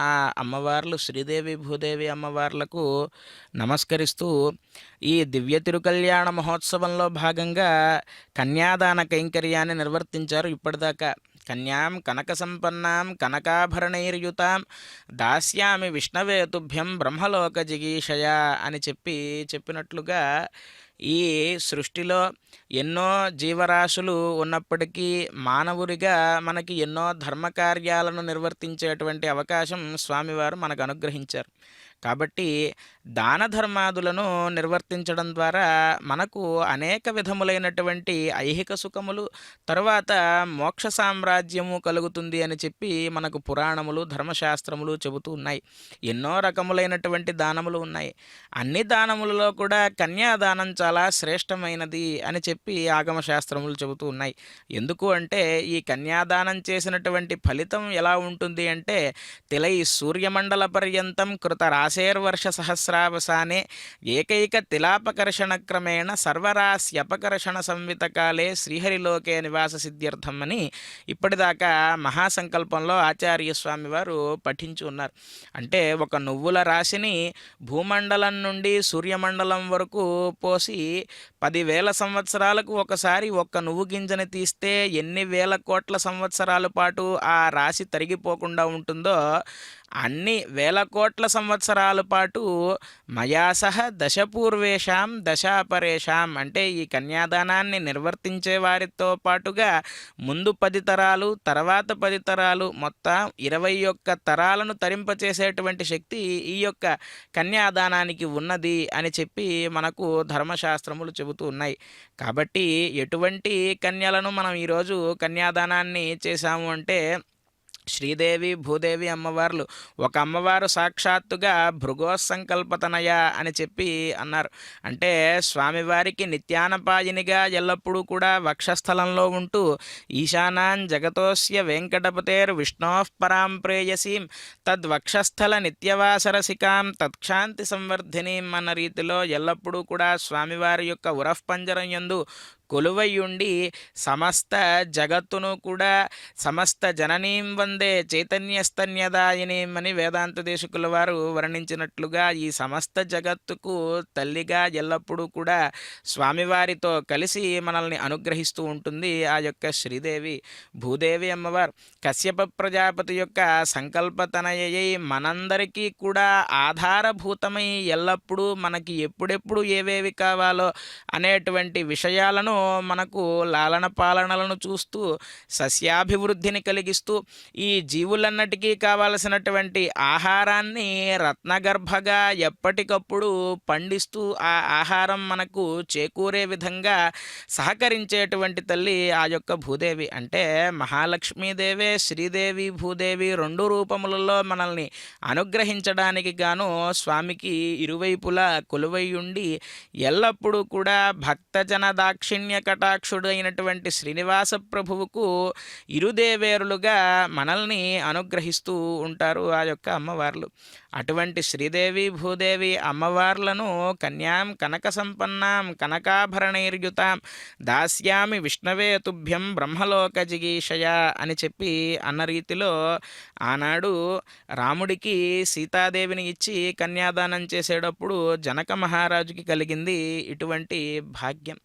Speaker 3: ఆ అమ్మవార్లు శ్రీదేవి భూదేవి అమ్మవార్లకు నమస్కరిస్తూ ఈ దివ్య తిరుకల్యాణ మహోత్సవంలో భాగంగా కన్యాదాన కైంకర్యాన్ని నిర్వర్తించారు. ఇప్పటిదాకా కన్యాం కనక సంపన్నాం కనకాభరణైర్యుతాం దాస్యామి విష్ణవే తుభ్యం బ్రహ్మలోక జిగీషయ అని చెప్పినట్లుగా ఈ సృష్టిలో ఎన్నో జీవరాశులు ఉన్నప్పటికీ మానవుడిగా మనకి ఎన్నో ధర్మకార్యాలను నిర్వర్తించేటువంటి అవకాశం స్వామివారు మనకు అనుగ్రహించారు. కాబట్టి దాన ధర్మాదులను నిర్వర్తించడం ద్వారా మనకు అనేక విధములైనటువంటి ఐహిక సుఖములు, తరువాత మోక్ష సామ్రాజ్యము కలుగుతుంది అని చెప్పి మనకు పురాణములు ధర్మశాస్త్రములు చెబుతూ ఉన్నాయి. ఎన్నో రకములైనటువంటి దానములు ఉన్నాయి. అన్ని దానములలో కూడా కన్యాదానం చాలా శ్రేష్టమైనది అని చెప్పి ఆగమశాస్త్రములు చెబుతూ ఉన్నాయి. ఎందుకు అంటే ఈ కన్యాదానం చేసినటువంటి ఫలితం ఎలా ఉంటుంది అంటే తిలై సూర్యమండల పర్యంతం కృత రాశేర్వర్ష సహస్రావసానే ఏకైక తిలాపకర్షణ క్రమేణ సర్వరాశ్యపకర్షణ సంవితకాలే శ్రీహరిలోకే నివాస సిద్ధ్యర్థం అని ఇప్పటిదాకా మహాసంకల్పంలో ఆచార్య స్వామి వారు పఠించి ఉన్నారు. అంటే ఒక నువ్వుల రాశిని భూమండలం నుండి సూర్యమండలం వరకు పోసి 10,000 సంవత్సరాలకు ఒకసారి ఒక్క నువ్వు గింజని తీస్తే ఎన్ని వేల కోట్ల సంవత్సరాల పాటు ఆ రాశి తరిగిపోకుండా ఉంటుందో అన్ని వేల కోట్ల సంవత్సరాల పాటు మయాసహ దశపూర్వేషాం దశాపరేషాం అంటే ఈ కన్యాదానాన్ని నిర్వర్తించే వారితో పాటుగా ముందు 10 తరాలు తర్వాత 10 తరాలు మొత్తం 21 తరాలను తరింపచేసేటువంటి శక్తి ఈ యొక్క కన్యాదానానికి ఉన్నది అని చెప్పి మనకు ధర్మశాస్త్రములు చెబుతూ ఉన్నాయి. కాబట్టి ఎటువంటి కన్యలను మనం ఈరోజు కన్యాదానాన్ని చేశాము అంటే శ్రీదేవి భూదేవి అమ్మవార్లు. ఒక అమ్మవారు సాక్షాత్తుగా భృగోసంకల్పతనయ అని చెప్పి అన్నారు. అంటే స్వామివారికి నిత్యానపాయినిగా ఎల్లప్పుడూ కూడా వక్షస్థలంలో ఉంటూ ఈశానాన్ జగతోస్య వెంకటపతేర్ విష్ణోః పరాం ప్రేయసీం తద్వక్షస్థల నిత్యవాసరసికాం తత్క్షాంతి సంవర్ధినీం అన్న రీతిలో ఎల్లప్పుడూ కూడా స్వామివారి యొక్క ఉరఃపంజరం యందు కొలువయ్యుండి సమస్త జగత్తును కూడా సమస్త జననీం వందే చైతన్యస్తన్యదాయినీం అని వేదాంత దేశకుల వారు వర్ణించినట్లుగా ఈ సమస్త జగత్తుకు తల్లిగా ఎల్లప్పుడూ కూడా స్వామివారితో కలిసి మనల్ని అనుగ్రహిస్తూ ఉంటుంది ఆ యొక్క శ్రీదేవి భూదేవి అమ్మవారు. కశ్యప ప్రజాపతి యొక్క సంకల్పతనయ్యై మనందరికీ కూడా ఆధారభూతమై ఎల్లప్పుడూ మనకి ఎప్పుడెప్పుడు ఏవేవి కావాలో అనేటువంటి విషయాలను మనకు లాలన పాలనలను చూస్తూ సస్యాభివృద్ధిని కలిగిస్తూ ఈ జీవులన్నిటికీ కావలసినటువంటి ఆహారాన్ని రత్నగర్భగా ఎప్పటికప్పుడు పండిస్తూ ఆ ఆహారం మనకు చేకూరే విధంగా సహకరించేటువంటి తల్లి ఆ యొక్క భూదేవి. అంటే మహాలక్ష్మీదేవే శ్రీదేవి భూదేవి రెండు రూపములలో మనల్ని అనుగ్రహించడానికి గాను స్వామికి ఇరువైపులా కొలువై ఉండి ఎల్లప్పుడూ కూడా భక్తజన దాక్షిణ్య కటాక్షుడైనటువంటి శ్రీనివాస ప్రభువుకు ఇరుదేవేరులుగా మనల్ని అనుగ్రహిస్తూ ఉంటారు ఆ యొక్క అమ్మవార్లు. అటువంటి శ్రీదేవి భూదేవి అమ్మవార్లను కన్యాం కనక సంపన్నాం కనకాభరణైర్యుతాం దాస్యామి విష్ణవే తుభ్యం బ్రహ్మలోక జిగీషయ అని చెప్పి అన్న రీతిలో ఆనాడు రాముడికి సీతాదేవిని ఇచ్చి కన్యాదానం చేసేటప్పుడు జనక మహారాజుకి కలిగింది ఇటువంటి భాగ్యం.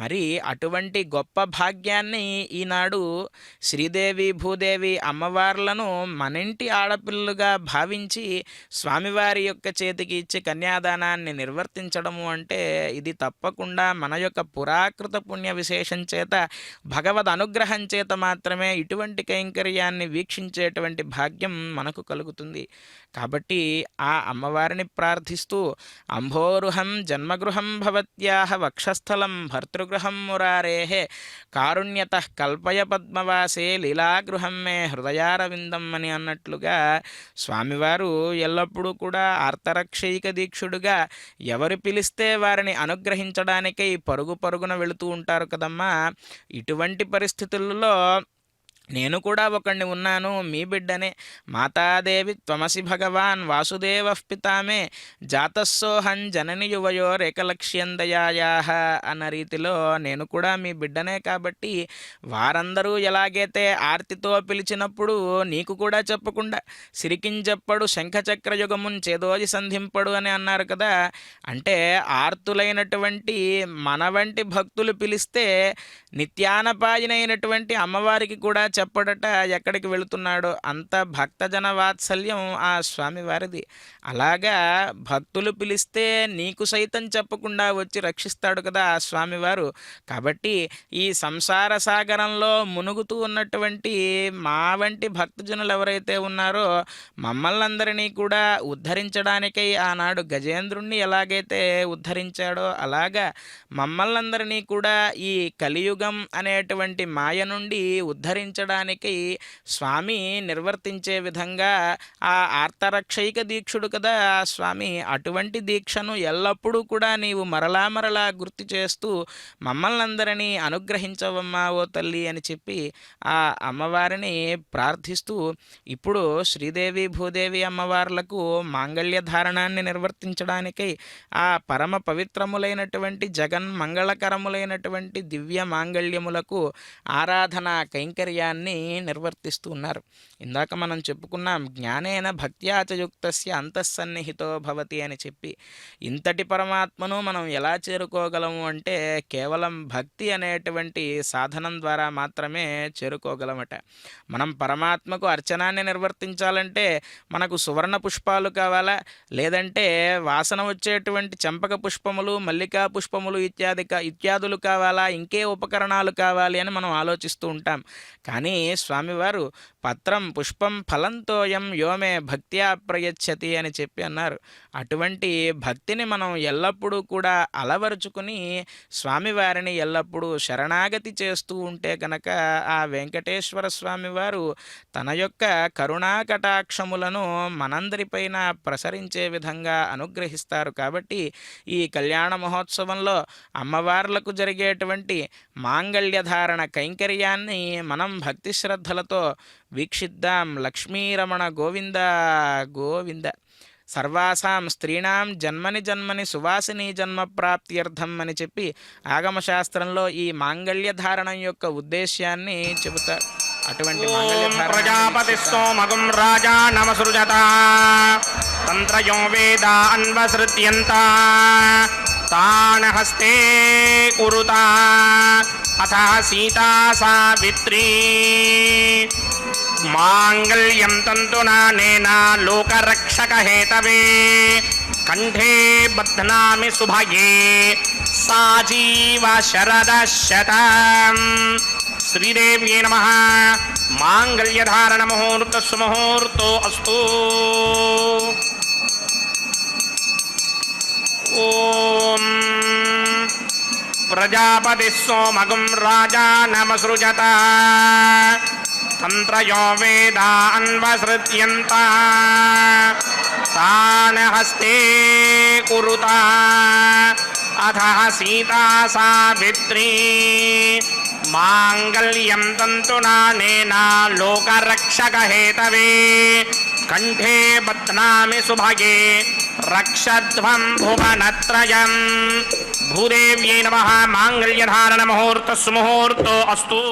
Speaker 3: మరి అటువంటి గొప్ప భాగ్యాన్ని ఈనాడు శ్రీదేవి భూదేవి అమ్మవార్లను మనింటి ఆడపిల్లలుగా భావించి స్వామివారి యొక్క చేతికి ఇచ్చి కన్యాదానాన్ని నిర్వర్తించడము అంటే ఇది తప్పకుండా మన యొక్క పురాకృత పుణ్య విశేషం చేత భగవద్ అనుగ్రహం చేత మాత్రమే ఇటువంటి కైంకర్యాన్ని వీక్షించేటువంటి భాగ్యం మనకు కలుగుతుంది. కాబట్టి ఆ అమ్మవారిని ప్రార్థిస్తూ అంభోరుహం జన్మగృహం భవత్యాహ వక్షస్థలం భర్తృగృహం మురారేహే కారుణ్యతః కల్పయ పద్మవాసే లీలాగృహం మే హృదయారవిందం అని అన్నట్లుగా స్వామివారు ఎల్లప్పుడూ కూడా ఆర్తరక్షైక దీక్షుడుగా ఎవరు పిలిస్తే వారిని అనుగ్రహించడానికై పరుగు పరుగున వెళుతూ ఉంటారు కదమ్మా. ఇటువంటి పరిస్థితులలో నేను కూడా ఒకడిని ఉన్నాను, మీ బిడ్డనే. మాతాదేవి త్వమసి భగవాన్ వాసుదేవ పితామే జాతస్సోహం జనని యువయోరేకలక్ష్యందయాయాహ అన్న రీతిలో నేను కూడా మీ బిడ్డనే. కాబట్టి వారందరూ ఎలాగైతే ఆర్తితో పిలిచినప్పుడు నీకు కూడా చెప్పకుండా సిరికించెప్పడు శంఖచక్ర యుగమున్ చేదోజి సంధింపడు అని అన్నారు కదా. అంటే ఆర్తులైనటువంటి మన వంటి భక్తులు పిలిస్తే నిత్యానపాయనైనటువంటి అమ్మవారికి కూడా చెప్పడట ఎక్కడికి వెళుతున్నాడో. అంత భక్తజన వాత్సల్యం ఆ స్వామి వారిది. అలాగా భక్తులు పిలిస్తే నీకు సైతం చెప్పకుండా వచ్చి రక్షిస్తాడు కదా ఆ స్వామివారు. కాబట్టి ఈ సంసార సాగరంలో మునుగుతూ ఉన్నటువంటి మా వంటి భక్తజనులు ఎవరైతే ఉన్నారో మమ్మల్ని అందరినీ కూడా ఉద్ధరించడానికై ఆనాడు గజేంద్రుణ్ణి ఎలాగైతే ఉద్ధరించాడో అలాగా మమ్మల్ని అందరినీ కూడా ఈ కలియుగం అనేటువంటి మాయ నుండి ఉద్ధరించడానికి స్వామి నిర్వర్తించే విధంగా ఆ ఆర్తరక్షైక దీక్షుడు కదా ఆ స్వామి. అటువంటి దీక్షను ఎల్లప్పుడూ కూడా నీవు మరలా మరలా గుర్తు చేస్తూ మమ్మల్ని అందరినీ అనుగ్రహించవమ్మా ఓ తల్లి అని చెప్పి ఆ అమ్మవారిని ప్రార్థిస్తూ ఇప్పుడు శ్రీదేవి భూదేవి అమ్మవార్లకు మాంగళ్య ధారణాన్ని నిర్వర్తించడానికై ఆ పరమ పవిత్రములైనటువంటి జగన్మంగళకరములైనటువంటి దివ్య మాంగళ్యములకు ఆరాధన కైంకర్యాన్ని నిర్వర్తిస్తూ ఉన్నారు. ఇందాక మనం చెప్పుకున్నాం జ్ఞానేన భక్త్యాచయుక్తస్య అంతఃసన్నిహితో భవతి అని చెప్పి. ఇంతటి పరమాత్మను మనం ఎలా చేరుకోగలము అంటే కేవలం భక్తి అనేటువంటి సాధనం ద్వారా మాత్రమే చేరుకోగలమట. మనం పరమాత్మకు అర్చనాన్ని నిర్వర్తించాలంటే మనకు సువర్ణ పుష్పాలు కావాలా, లేదంటే వాసన వచ్చేటువంటి చంపక పుష్పములు మల్లికా పుష్పములు ఇత్యాదులు కావాలా, ఇంకే ఉపకరణాలు కావాలి అని మనం ఆలోచిస్తూ ఉంటాం. కానీ స్వామివారు పత్రం పుష్పం ఫలంతోయం యోమే భక్త్యా ప్రయచ్చతి అని చెప్పి అన్నారు. అటువంటి భక్తిని మనం ఎల్లప్పుడూ కూడా అలవరుచుకుని స్వామివారిని ఎల్లప్పుడూ శరణాగతి చేస్తూ ఉంటే కనుక ఆ వెంకటేశ్వర స్వామివారు తన యొక్క కరుణా కటాక్షములను మనందరిపైన ప్రసరించే విధంగా అనుగ్రహిస్తారు. కాబట్టి ఈ కళ్యాణ మహోత్సవంలో అమ్మవార్లకు జరిగేటువంటి మాంగళ్యధారణ కైంకర్యాన్ని మనం భక్తి శ్రద్ధలతో వీక్షిద్దాం. లక్ష్మీరమణ గోవింద గోవింద. సర్వాసాం స్త్రీణాం జన్మని జన్మని సువాసిని జన్మ ప్రాప్త్యర్థం అని చెప్పి ఆగమశాస్త్రంలో ఈ మాంగళ్యధారణం యొక్క ఉద్దేశ్యాన్ని చెబుతారు. అటువంటి
Speaker 2: ప్రజాపతి సోమగం రాజా నమసృజత తంత్రయో వేద అన్వసృత్యంత తాన హస్తే కురుత అథ సీతా సావిత్రీ మాంగళ్యం తంతునా నేన లోకరక్షక హేతవే కంఠే బధ్నామి సుభగే సాజీవ శరదశతం. శ్రీదేవ్యే నమః. మాంగళ్యధారణ ముహూర్త సుముహూర్తో అస్తు. ఓం ప్రజాపతి సోమగం రాజానమసృజత తంత్రయో వేదాన్వసృత్యంత తాన్ హస్తే కురుత అథ సీతా సావిత్రీ మాంగళ్యం తంతునానేన లోకరక్షకహేతవే కంఠే బధ్నామి సుభగే రక్షధ్వం భువనత్రయం. భూదేవ్యై నమః. మాంగళ్యధారణ ముహూర్త సుముహూర్తో అస్తు.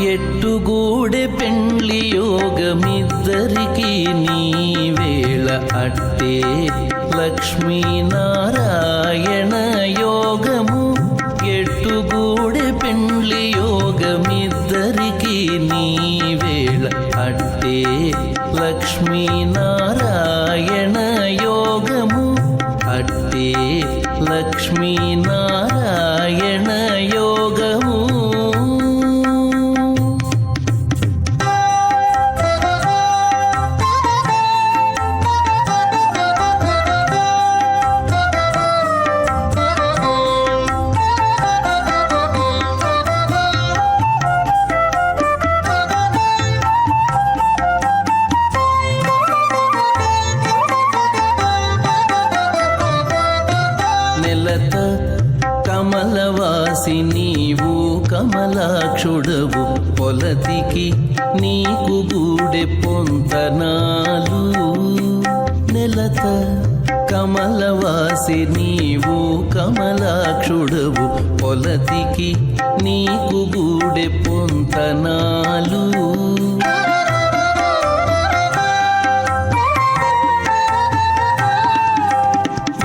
Speaker 5: ఎట్టుగూడె పెండ్లి యోగమిద్దరికి నీ వేళ అట్టే లక్ష్మీనారాయణ యోగము. ఎట్టుగూడె పెండ్లి యోగమిద్దరికి నీ వేళ అట్టే లక్ష్మీనారాయణ యోగము. అట్టే లక్ష్మీనారాయణ యోగము. నెలత కమలవాసి నీవు కమలాక్షుడవు. పొలతికి నీకు గూడె పొంతనాలు. నెలత కమలవాసి నీవు కమలాక్షుడవు. పొలతికి నీకు గూడె పొంతనాలు.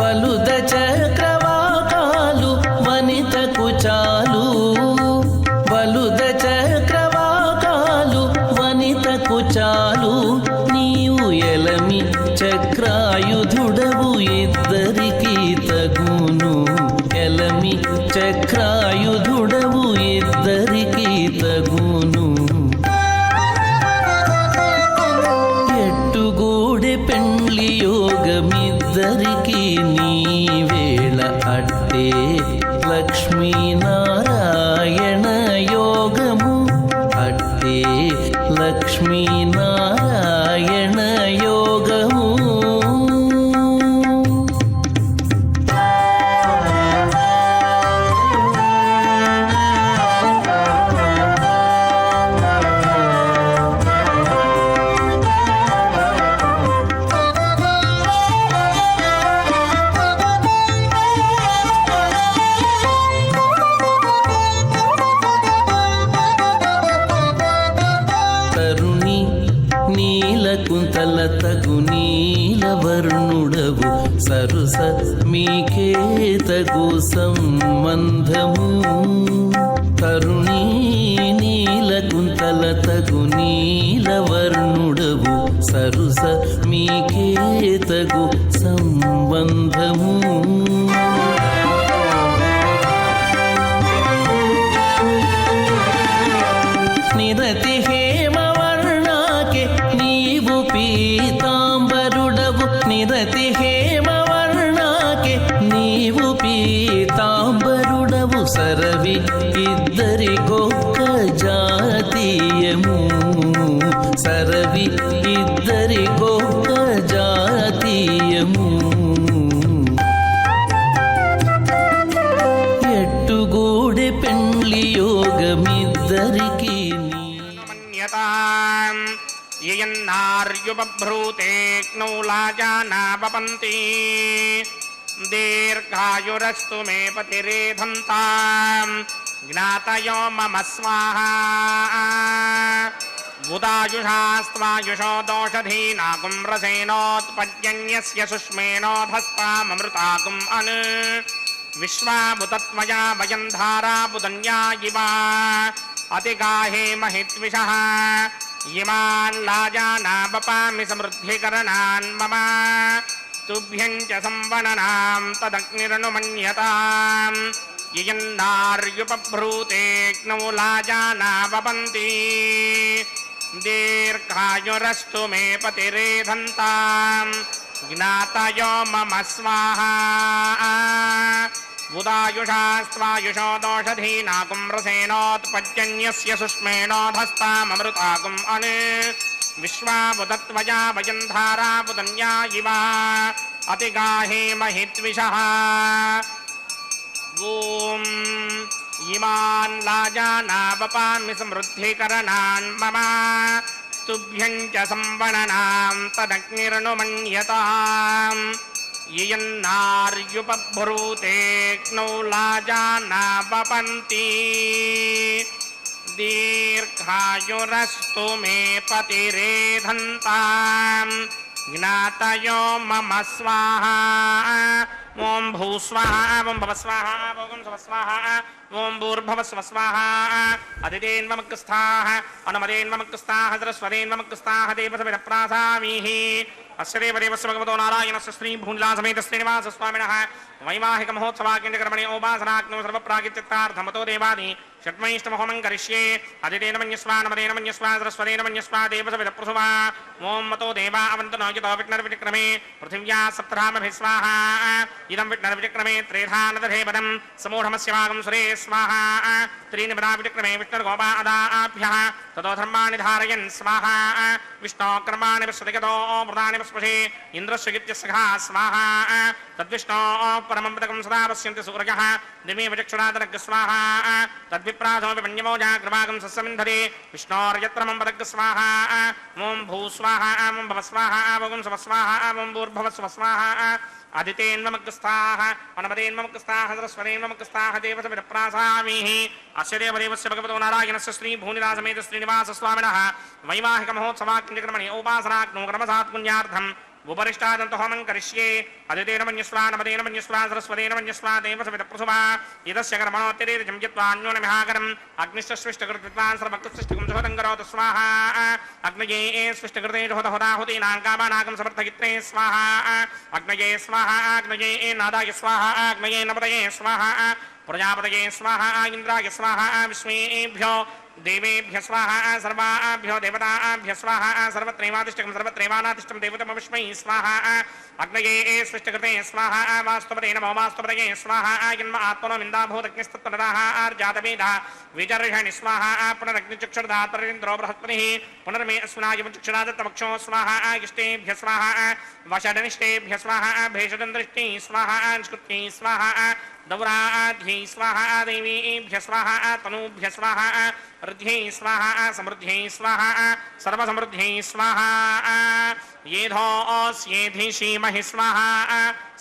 Speaker 5: వలుద చక్రవాకాలు వనితకు చాలు. వలుద చక్రవాకాలు వనితకు చాలు. నీవు ఎలమి చక్రాయుధుడవు ఇద్దరికి తగును. ఎలమి చక్రాయుధుడవు ఇద్దరికి తగును. ఎట్టుగూడె పెండ్లి యోగమిద్దరికి నీ వేళ అట్టే లక్ష్మీనారాయణ యోగము. అట్టే లక్ష్మీనారాయణ యోగము. తరుణి నీలకుంతల తగు నీలవర్ణుడవు. సరుస మీకే తగు సంబంధము. తరుణి నీలకుంతల తగు నీలవర్ణుడవు. సరుస మీకే తగు సంబంధము. నిరతి హేమవర్ణాకే నీవు పీతాంబరుడవు. నిరతి హేమవర్ణాకే నీవు పీతాంబరుడవు. సరవి ఇద్దరికొక్క జాతీయము. సరవి ఇద్దరికొక్క జాతీయము. ఎట్టుగూడె పెండ్లి యోగమిద్దరికి
Speaker 2: మన్యతాం యయన్నార్యుపభ్రూతే క్నౌలాజానా వపంతి दीर्घायुरस्तु मे पतिरेधन्ताम् ज्ञातयो मम स्वाहा बुधायुषास्त्वायुषो दोषधीनाकुं रसेनोत्पद्यन्यस्य सुष्मेणोधस्ताममृताकुम् अनु विश्वाभुतत्वया वयं धाराबुदन्या इवा अतिगाहे महित्विषः इमान् लाजानावपामि समृद्धिकरणान् मम तुभ्यं च संवननां तदग्निरनुमन्यताम् ययन्नार्युपभ्रूते क्नौ लाजानावपन्ति दीर्घायुरस्तु मे पतिरेधन्ताम् ज्ञातयो मम स्वाहा बुधायुषास्त्वायुषो दोषधीनाकुं रसेनोत्पद्यन्यस्य सुष्मेणोधस्ताममृताकुम् अनु विश्वाबुधत्वया वयं धाराबुदन्या इवा अतिगाहे महित्विषः ॐ इमान् लाजानावपामि समृद्धिकरणान् मम तुभ्यं च संवननां तदग्निरनुमन्यताम् ययन्नार्युपभ्रूते क्नौ लाजानावपन्ति दीर्घायुरस्तु मे पतिरेधन्ताम् ज्ञातयो मम स्वाहा ओं भूस्वाहा ओं भवस्वाहा ओं स्वस्वाहा ओं भूर्भवस्व स्वाहा अदितेन्वमक्स्थाः अनुमदेन्वमक्स्थाः सरस्वतेन्वमक्स्थाः देवसविदप्रासामीः अस्य देवदेवस्य भगवतो नारायणस्य श्री भूनिलासमेत श्रीनिवासस्वामिनः वैवाहिकमहोत्सवाख्यकर्मणे ओपासनाग्नौ सर्वप्रागित्यर्थमतो देवादि षट्मैष्टमहोमं करिष्ये अदितेन मन्यस्वा नमदेन मन्यस्वा सरस्वतेन मन्यस्वा देवसविदप्रसुवा ओं मतो देवा अवन्तनो यतो विघ्नर्विचक्रमे पृथिव्या सप्तधामभिस्वाहा इदं विघ्नर्विचक्रमे त्रेधानदधेपदं समूढमस्य भागं सुरे स्वाहा त्रीणि पदा विचक्रमे विष्णुर्गोपा अदाभ्यः ततो धर्माणि धारयन् स्वाहा विष्णोकर्माणि विश्वदिगतो प्रदानि स्पृशे इन्द्रस्य गित्यस्सखा स्वाहा तद्विष्णो परमं पदकं सदा पश्यन्ति सूर्यः दिवे विचक्षुरादनग् स्वाहा तद्विप्रासोऽपि मन्यमो जाग्रभागं सस्समिन्धरे विष्णोर्यत्र मम पदग् स्वाहा ओं भूस्वाहा ओं भवस्वाहा ओं स्वस्वाहा ओं भूर्भवस्वस्वाहा अदितेन्वमग्रस्थाः अनुमदेन्वमग्रस्थाः सरस्वतेन्वमग्रस्थाः देवसविदप्रासामीः अस्य देवदेवस्य भगवतो नारायणस्य श्री भूनिलासमेत श्रीनिवासस्वामिनः वैवाहिकमहोत्सवाख्यकर्मणि औपासनाग्नौ क्रमसात्पुण्यार्थम् उपरिष्टादन्तहोमं करिष्ये अदितेन मन्यस्वा नमदेन मन्यस्वा सरस्वतेन मन्यस्वा देवसविदप्रसुवा इदस्य कर्मणोत्तरेजं यत्त्वान्योनमिहाकरम् अग्निश्च स्विष्टकृत्वान् सर्वकृत्सृष्टिकुं सुहतं करोतु स्वाहा अग्नये स्विष्टकृते जुहोदहुदाहुतीनां कामानागं समर्थयित्रे स्वाहा अग्नये स्वाहा अग्नये नादाय स्वाहा अग्नये नपदये स्वाहा प्रजापतये स्वाहा इंद्राय स्वाहा विश्वेभ्यो देवेभ्य स्वाहा सर्वाभ्यो देवताभ्य स्वाहा सर्वत्रैवातिष्ठं सर्वत्रैवानातिष्ठं देवतमविष्मै स्वाहा अग्नये स्विष्टकृते स्वाहा वास्तुपदे नमो वास्तुपदये स्वाहा जन्म आत्मनो निन्दाभूतज्ञस्तत्त्वनदाः आर्जातवेदः विचर्षणि स्वाहा पुनरग्निचक्षुर्धातरिन्द्रो बृहस्पतिः पुनर्मे अस्मिनायमचक्षुरादत्तमक्षो स्वाहा इष्टेभ्य स्वाहा वषडनिष्टेभ्य स्वाहा भेषदन्दृष्टि स्वाहा निष्कृत्यै स्वाहा दौराध्यै स्वाहा देवीभ्य स्वाहा तनूभ्य स्वाहा ऋद्ध्यै स्वाहा समृद्ध्यै स्वाहा सर्वसमृद्ध्यै स्वाहा येधोऽस्येधिषीमहि स्वाहा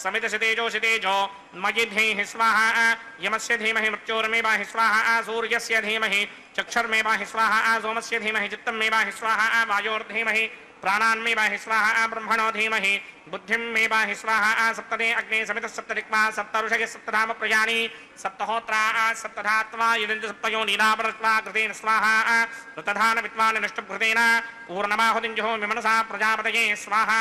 Speaker 2: समितसितेजो मयिध्यैः स्वाहा यमस्य धीमहि मृत्योर्मेवाहि स्वाहा सूर्यस्य धीमहि चक्षुर्मेवाहि स्वाहा सोमस्य धीमहि चित्तमेवाहि स्वाहा वायोर्धीमहि प्राणान्मेवाहि स्वाहा ब्रह्मणो धीमहि बुद्धिं मेवाहि स्वाहा सप्तदे अग्ने समितः सप्तदिक्पा सप्तऋषयः सप्तधाम प्रजानि सप्तहोत्रा सप्तधात्वा यदन्ति सप्तयोनीनापरस्वा कृतेन स्वाहा ऋतधान विद्वान् निष्टुभृतेन पूर्णमाहुतिञ्जुहोमि मनसा प्रजापतये स्वाहा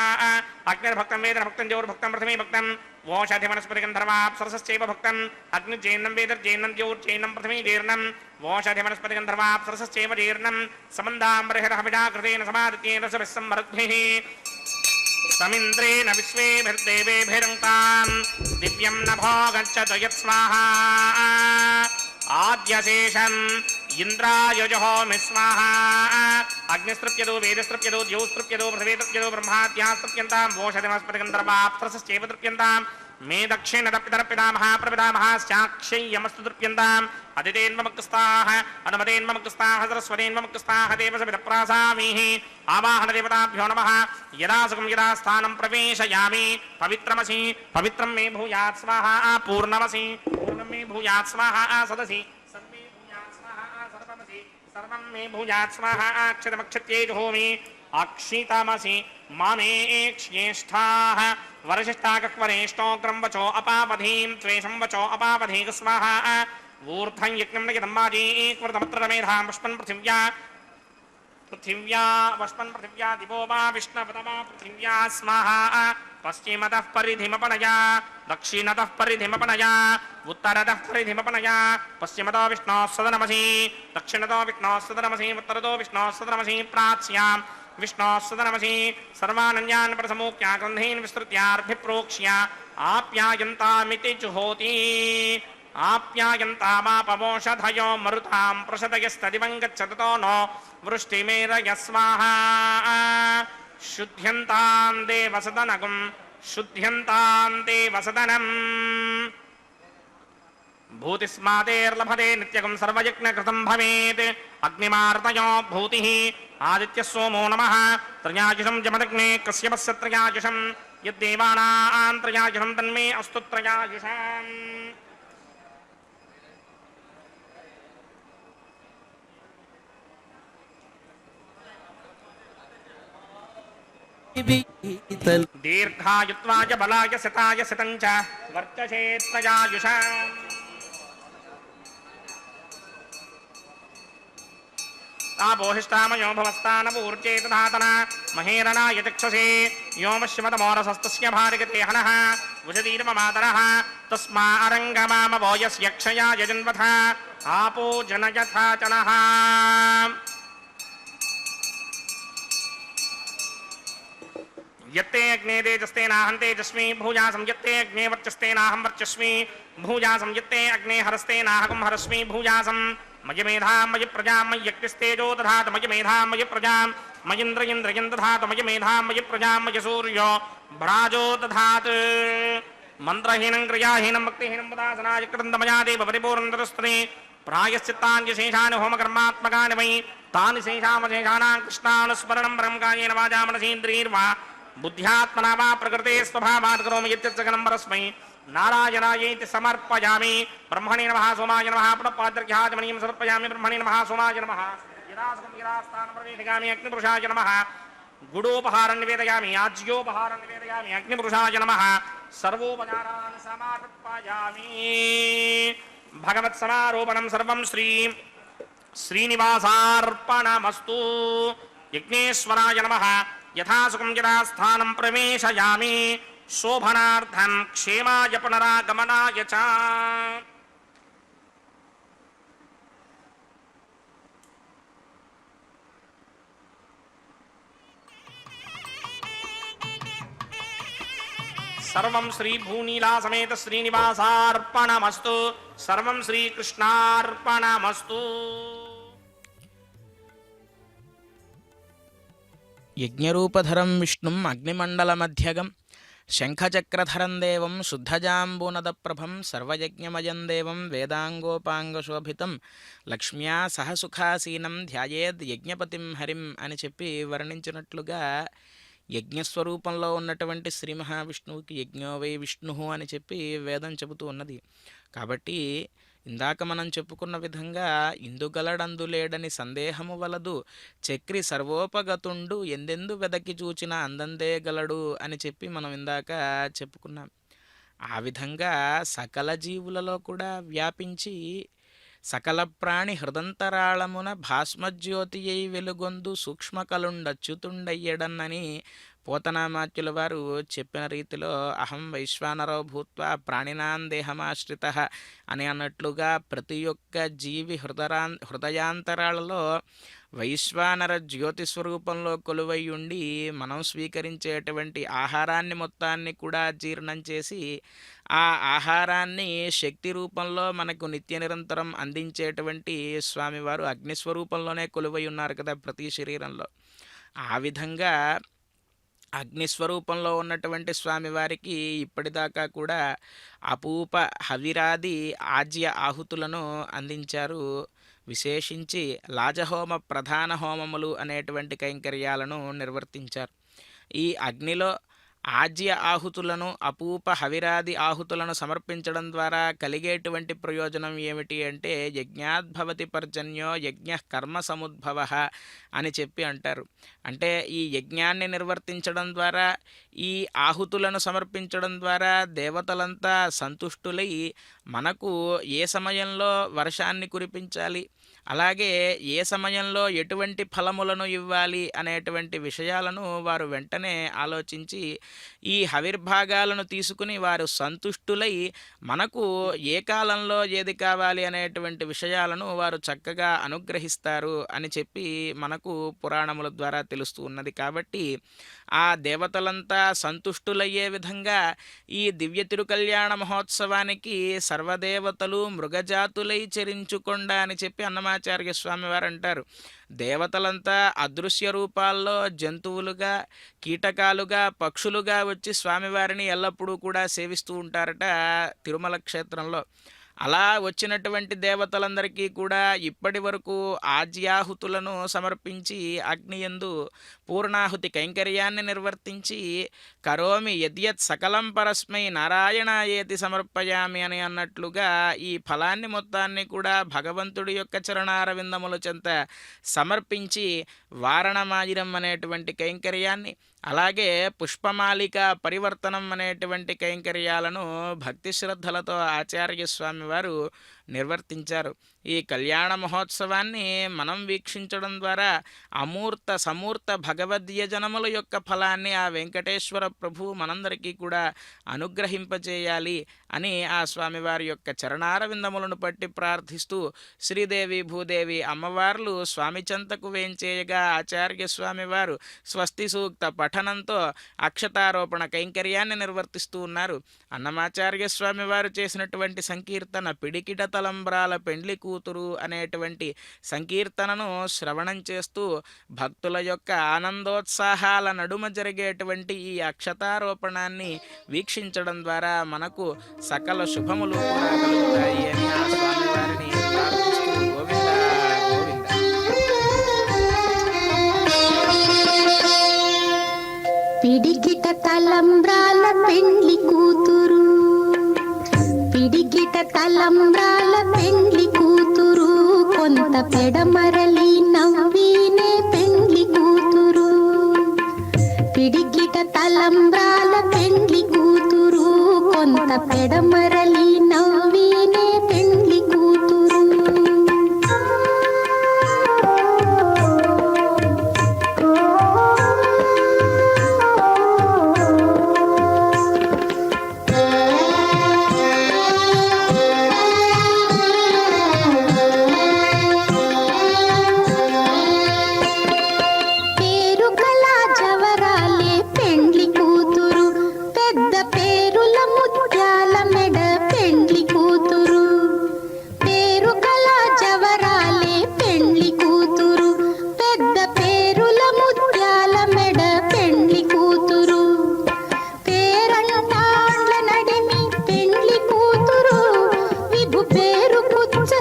Speaker 2: अग्निर्भक्तं वेदभक्तं ज्योर्भक्तं प्रथमे भक्तं वोषधिवनस्पतिगन्धर्वाप्सरसश्चैव भक्तम् अग्निजैनं वेदर्जैनं ज्योर्जैनं प्रथमे जीर्णं वोषधिवनस्पतिगन्धर्वाप्सरसश्चैव जीर्णं समन्दाम्बरिहरहविषा कृतेन समादित्येन सविस्संवरद्भिः समिन्द्रेण विश्वेभिर्देवेभिरङ्काम् दिव्यं नभो गच्छतु यत्स्वाहा आद्यशेषम् इंद्राय जुहोमि स्वाहा अग्निस्तृप्यदो वेदस्तृप्यदो द्यौस्तृप्यदो पृथिवीतृप्यदो ब्रह्माद्यास्तृप्यन्तां वोषधिमस्पतिगन्धर्वाप्सरसश्चैव तृप्यन्तां मे दक्षिणदपितरपितामह प्रपितामहाश्चाक्षय्यमस्तु तृप्यन्ताम् अदितेन्वमुक्तस्ताः अनुमतेन्वमुक्तस्ताः सरस्वतेन्वमुक्तस्ताः देवसविधप्रासामीः आवाहनदेवताभ्यो नमः यदा सुखं यदा स्थानं प्रवेशयामि पवित्रमसि पवित्रं मे भूयात् स्वाहा पूर्णमसि पूर्णं मे भूयात् स्वाहा सदसि सर्वे भूयात् स्वाहा सर्वमसि सर्वं मे भूयात् स्वाहा अक्षतमक्षत्ये जुहोमि अक्षितमसि मामे ज्येष्ठाः वरशिष्टाकवरेष्ठोग्रं वचो अपावधीं त्वेषं वचो अपावधीक स्वाहा ऊर्ध्वं यज्ञं नयदम्बाजी कृतमत्र मेधां पुष्पन् पृथिव्या वष्पन् पृथिव्या दिवो वा विष्णवतमा पृथिव्या स्वाहा पश्चिमतः परिधिमपनया दक्षिणतः परिधिमपनया उत्तरतः परिधिमपनया पश्चिमतो विष्णोः सदनमसि दक्षिणतो विष्णोः सदनमसि उत्तरतो विष्णोः सदनमसि प्राच्यां विष्णोः सदनमसि सर्वानन्यान् प्रसमूक्ष्या ग्रन्थीन् विस्तृत्यार्भिप्रोक्ष्य आप्यायन्तामिति जुहोति आप्यायन्तामापवोषधयो मरुतां प्रसदयस्तदिवं गच्छतो नो वृष्टिमेरय स्वाहा शुद्ध्यन्तां देवसदनगुं शुद्ध्यन्तां देवसदनम् भूतिस्मादेर्लभते नित्यगं सर्वयज्ञकृतं भवेत् अग्निमार्तयो भूतिः आदित्यः सोमो नमः त्रयाजुषं जमदग्ने कश्यपस्य त्रयाजुषं यद्देवानां त्रयाजुषं तन्मे अस्तु त्रयाजुषम् दीर्घायुत्वाय बलाय शताय शतं च वर्चसे त्रयायुषम् तापोहिष्ठामयो भवस्तानपूर्जे तधातना महेरणाय चक्षसे योमश्यमतमोरसस्तस्य भार्गते हनः वुषतीर्ममातरः तस्मा अरङ्गमामवो यस्य क्षया यजन्वथ आपो जनयथा च नः यत्ते अग्ने तेजस्तेनाहं तेजस्मि भूयासं यत्ते अग्ने वर्चस्तेनाहं वर्चस्मि भूयासं यत्ते अग्ने हरस्तेनाहं हरस्मि भूयासं मयि मेधां मयि प्रजां मयि यज्ञस्तेजो दधातु मयि मेधां मयि प्रजां मयिन्द्रयन्द्रयं दधातु मयि मेधां मयि प्रजां मयि सूर्यो भ्राजो दधातु मन्त्रहीनं क्रियाहीनं भक्तिहीनं वदासनाय कृतन्तमया देव परिपूर्णतरस्त्रे प्रायश्चित्तानि शेषानि होमकर्मात्मकानि वै तानि शेषामशेषाणां कृष्णानुस्मरणं परं कायेन वाचा मनसेन्द्रियैर्वा बुद्ध्यात्मना वा प्रकृते स्वभावात् करोमि यत्यच्चगनं परस्मै नारायणायेति समर्पयामि ब्रह्मणे नमः सोमाय नमः पुनःपाद्रघ्याजमनीं समर्पयामि ब्रह्मणे नमः सोमाय नमः यदासुखं यदास्थानं प्रवेशयामि अग्निपुरुषाय नमः गुडोपहारं निवेदयामि आज्योपहारं निवेदयामि अग्निपुरुषाय नमः सर्वोपचारान् समर्पयामि भगवत्समारोपणं सर्वं श्रीनिवासार्पणमस्तु यज्ञेश्वराय नमः यथासुखं यदास्थानं प्रवेशयामि शोभनार्थं क्षेमाय पुनरागमनाय च सर्वं श्री भूनीला समेत श्रीनिवासार्पणमस्तु सर्वं श्रीकृष्णार्पणमस्तु
Speaker 3: యజ్ఞరూపధరం విష్ణుం అగ్నిమండలమధ్యగం శంఖచక్రధరం దేవం శుద్ధజాంబూనదప్రభం సర్వయజ్ఞమయం దేవం వేదాంగోపాంగశోభితం లక్ష్మ్యా సహసుఖాసీనం ధ్యాయేద్ యజ్ఞపతిం హరిం అని చెప్పి వర్ణించినట్లుగా యజ్ఞస్వరూపంలో ఉన్నటువంటి శ్రీ మహావిష్ణువుకి యజ్ఞో వై విష్ణు అని చెప్పి వేదం చెబుతూ ఉన్నది. కాబట్టి ఇందాక మనం చెప్పుకున్న విధంగా ఇందుగలడందులేడని సందేహము వలదు, చక్రి సర్వోపగతుండు ఎందెందు వెదకి చూచిన అందందే గలడు అని చెప్పి మనం ఇందాక చెప్పుకున్నాం. ఆ విధంగా సకల జీవులలో కూడా వ్యాపించి సకల ప్రాణి హృదంతరాళమున భాస్మజ్యోతి అయి వెలుగొందు సూక్ష్మకలుండచ్యుతుండయ్యడన్నని పోతనామాత్యుల వారు చెప్పిన రీతిలో అహం వైశ్వానరో భూత్వా ప్రాణినాం దేహమాశ్రిత అని అన్నట్లుగా ప్రతి ఒక్క జీవి హృదయాంతరాలలో వైశ్వానర జ్యోతి స్వరూపంలో కొలువై ఉండి మనం స్వీకరించేటువంటి ఆహారాన్ని మొత్తాన్ని కూడా జీర్ణం చేసి ఆ ఆహారాన్ని శక్తి రూపంలో మనకు నిత్య నిరంతరం అందించేటువంటి స్వామివారు అగ్నిస్వరూపంలోనే కొలువై ఉన్నారు కదా ప్రతి శరీరంలో. ఆ విధంగా అగ్నిస్వరూపంలో ఉన్నటువంటి స్వామివారికి ఇప్పటిదాకా కూడా అపూప హవిరాది ఆజ్య ఆహుతులను అందించారు. విశేషించి లాజహోమ ప్రధాన హోమములు అనేటువంటి కైంకర్యాలను నిర్వర్తించారు. ఈ అగ్నిలో ఆజ్య ఆహుతులను అపూప హవిరాది ఆహుతులను సమర్పించడం ద్వారా కలిగేటువంటి ప్రయోజనం ఏమిటి అంటే యజ్ఞాద్భవతి పర్జన్యో యజ్ఞ కర్మ సముద్భవ అని చెప్పి అంటారు. అంటే ఈ యజ్ఞాన్ని నిర్వర్తించడం ద్వారా, ఈ ఆహుతులను సమర్పించడం ద్వారా దేవతలంతా సంతుష్టులై మనకు ఏ సమయంలో వర్షాన్ని కురిపించాలి, అలాగే ఏ సమయంలో ఎటువంటి ఫలములను ఇవ్వాలి అనేటువంటి విషయాలను వారు వెంటనే ఆలోచించి ఈ హవిర్భాగాలను తీసుకుని వారు సంతుష్టులై మనకు ఏ కాలంలో ఏది కావాలి అనేటువంటి విషయాలను వారు చక్కగా అనుగ్రహిస్తారు అని చెప్పి మనకు పురాణముల ద్వారా తెలుస్తూ ఉన్నది. కాబట్టి ఆ దేవతలంతా సంతుష్టులయ్యే విధంగా ఈ దివ్య తిరుకల్యాణ మహోత్సవానికి సర్వదేవతలు మృగజాతులై చరించుకొండ అని చెప్పి అన్నమాచార్య స్వామి వారు అంటారు. దేవతలంతా అదృశ్య రూపాల్లో జంతువులుగా, కీటకాలుగా, పక్షులుగా వచ్చి స్వామివారిని ఎల్లప్పుడూ కూడా సేవిస్తూ ఉంటారట తిరుమల క్షేత్రంలో. అలా వచ్చినటువంటి దేవతలందరికీ కూడా ఇప్పటి వరకు ఆజ్యాహుతులను సమర్పించి అగ్నియందు పూర్ణాహుతి కైంకర్యాన్ని నిర్వర్తించి కరోమి యద్యత్ సకలం పరస్మై నారాయణాయేతి సమర్పయామి అని అన్నట్లుగా ఈ ఫలాన్ని మొత్తాన్ని కూడా భగవంతుడి యొక్క చరణారవిందముల చెంత సమర్పించి వారణమాయిరం అనేటువంటి కైంకర్యాన్ని, అలాగే పుష్పమాలిక పరివర్తనం అనేటువంటి కైంకర్యాలను భక్తి శ్రద్ధలతో ఆచార్య స్వామి వారు నిర్వర్తించారు. ఈ కళ్యాణ మహోత్సవాన్ని మనం వీక్షించడం ద్వారా అమూర్త సమూర్త భగవద్యజనముల యొక్క ఫలాన్ని ఆ వెంకటేశ్వర ప్రభు మనందరికీ కూడా అనుగ్రహింపజేయాలి అని ఆ స్వామివారి యొక్క చరణారవిందములను పట్టి ప్రార్థిస్తూ శ్రీదేవి భూదేవి అమ్మవార్లు స్వామి చెంతకు వేంచేయగా ఆచార్య స్వామివారు స్వస్తి సూక్త పఠనంతో అక్షతారోపణ కైంకర్యాన్ని నిర్వర్తిస్తూ ఉన్నారు. అన్నమాచార్య స్వామి వారు చేసినటువంటి సంకీర్తన పిడికిట తలంబ్రాల పెండ్లి కూతురు అనేటువంటి సంకీర్తనను శ్రవణం చేస్తూ భక్తుల యొక్క ఆనందోత్సాహాల నడుమ జరిగేటువంటి ఈ అక్షతారోపణాన్ని వీక్షించడం ద్వారా మనకు సకల శుభములు కూడా కలుగుతాయి అని ఆ స్వామివారిని ప్రార్థిస్తూ గోవింద గోవింద.
Speaker 6: పిడికిట తలంబ్రాల పెండ్లి కూతురు, పిడికిట తలంబ్రాల పెండ్లి కూతురు, కొంత పెడమరలి నవ్వినే పెండ్లి కూతురు. పిడికిట తలంబ్రాల పెండ్లి కూతురు, కొంత పెడమరలి నవ్వినే పెండ్లి కూతురు.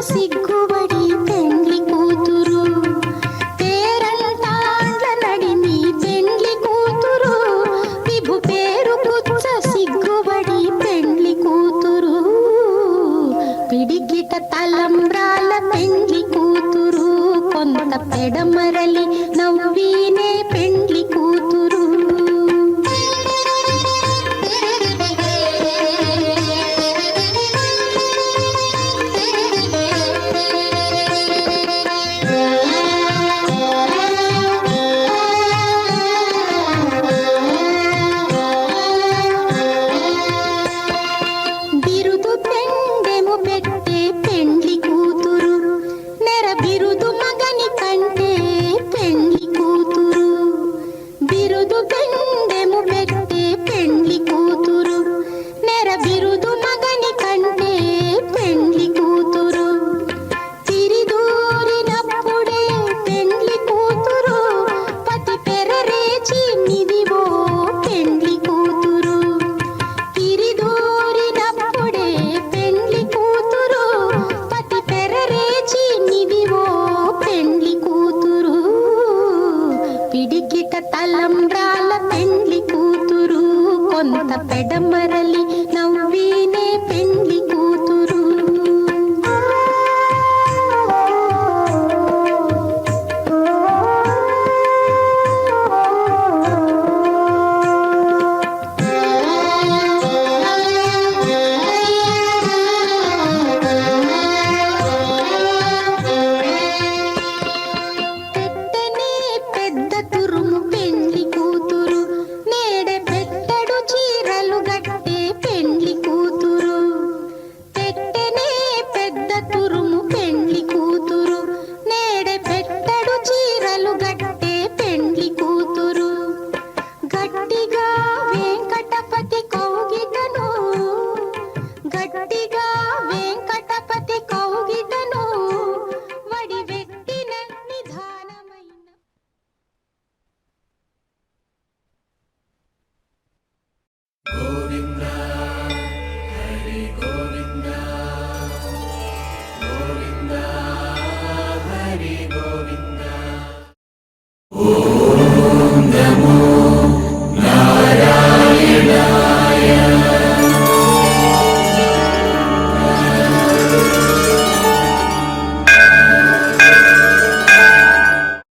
Speaker 6: సిగ్గుబడి పెండ్లి కూతురు, పేరంటాండ్ల నడిమి పెండ్లి కూతురు, విభు పేరు పుచ్చ సిగ్గుబడి పెండ్లి కూతురు. పిడికిట తలంబ్రాల పెండ్లి కూతురు, కొంత పెడమరలి నవ్వినే పెండ్లి కూతురు. బిరుదు పెండెము పెట్టే పెండ్లి కూతురు, నెర బిరుదు మగని కంటే పెండ్లి కూతురు. పెడమరలి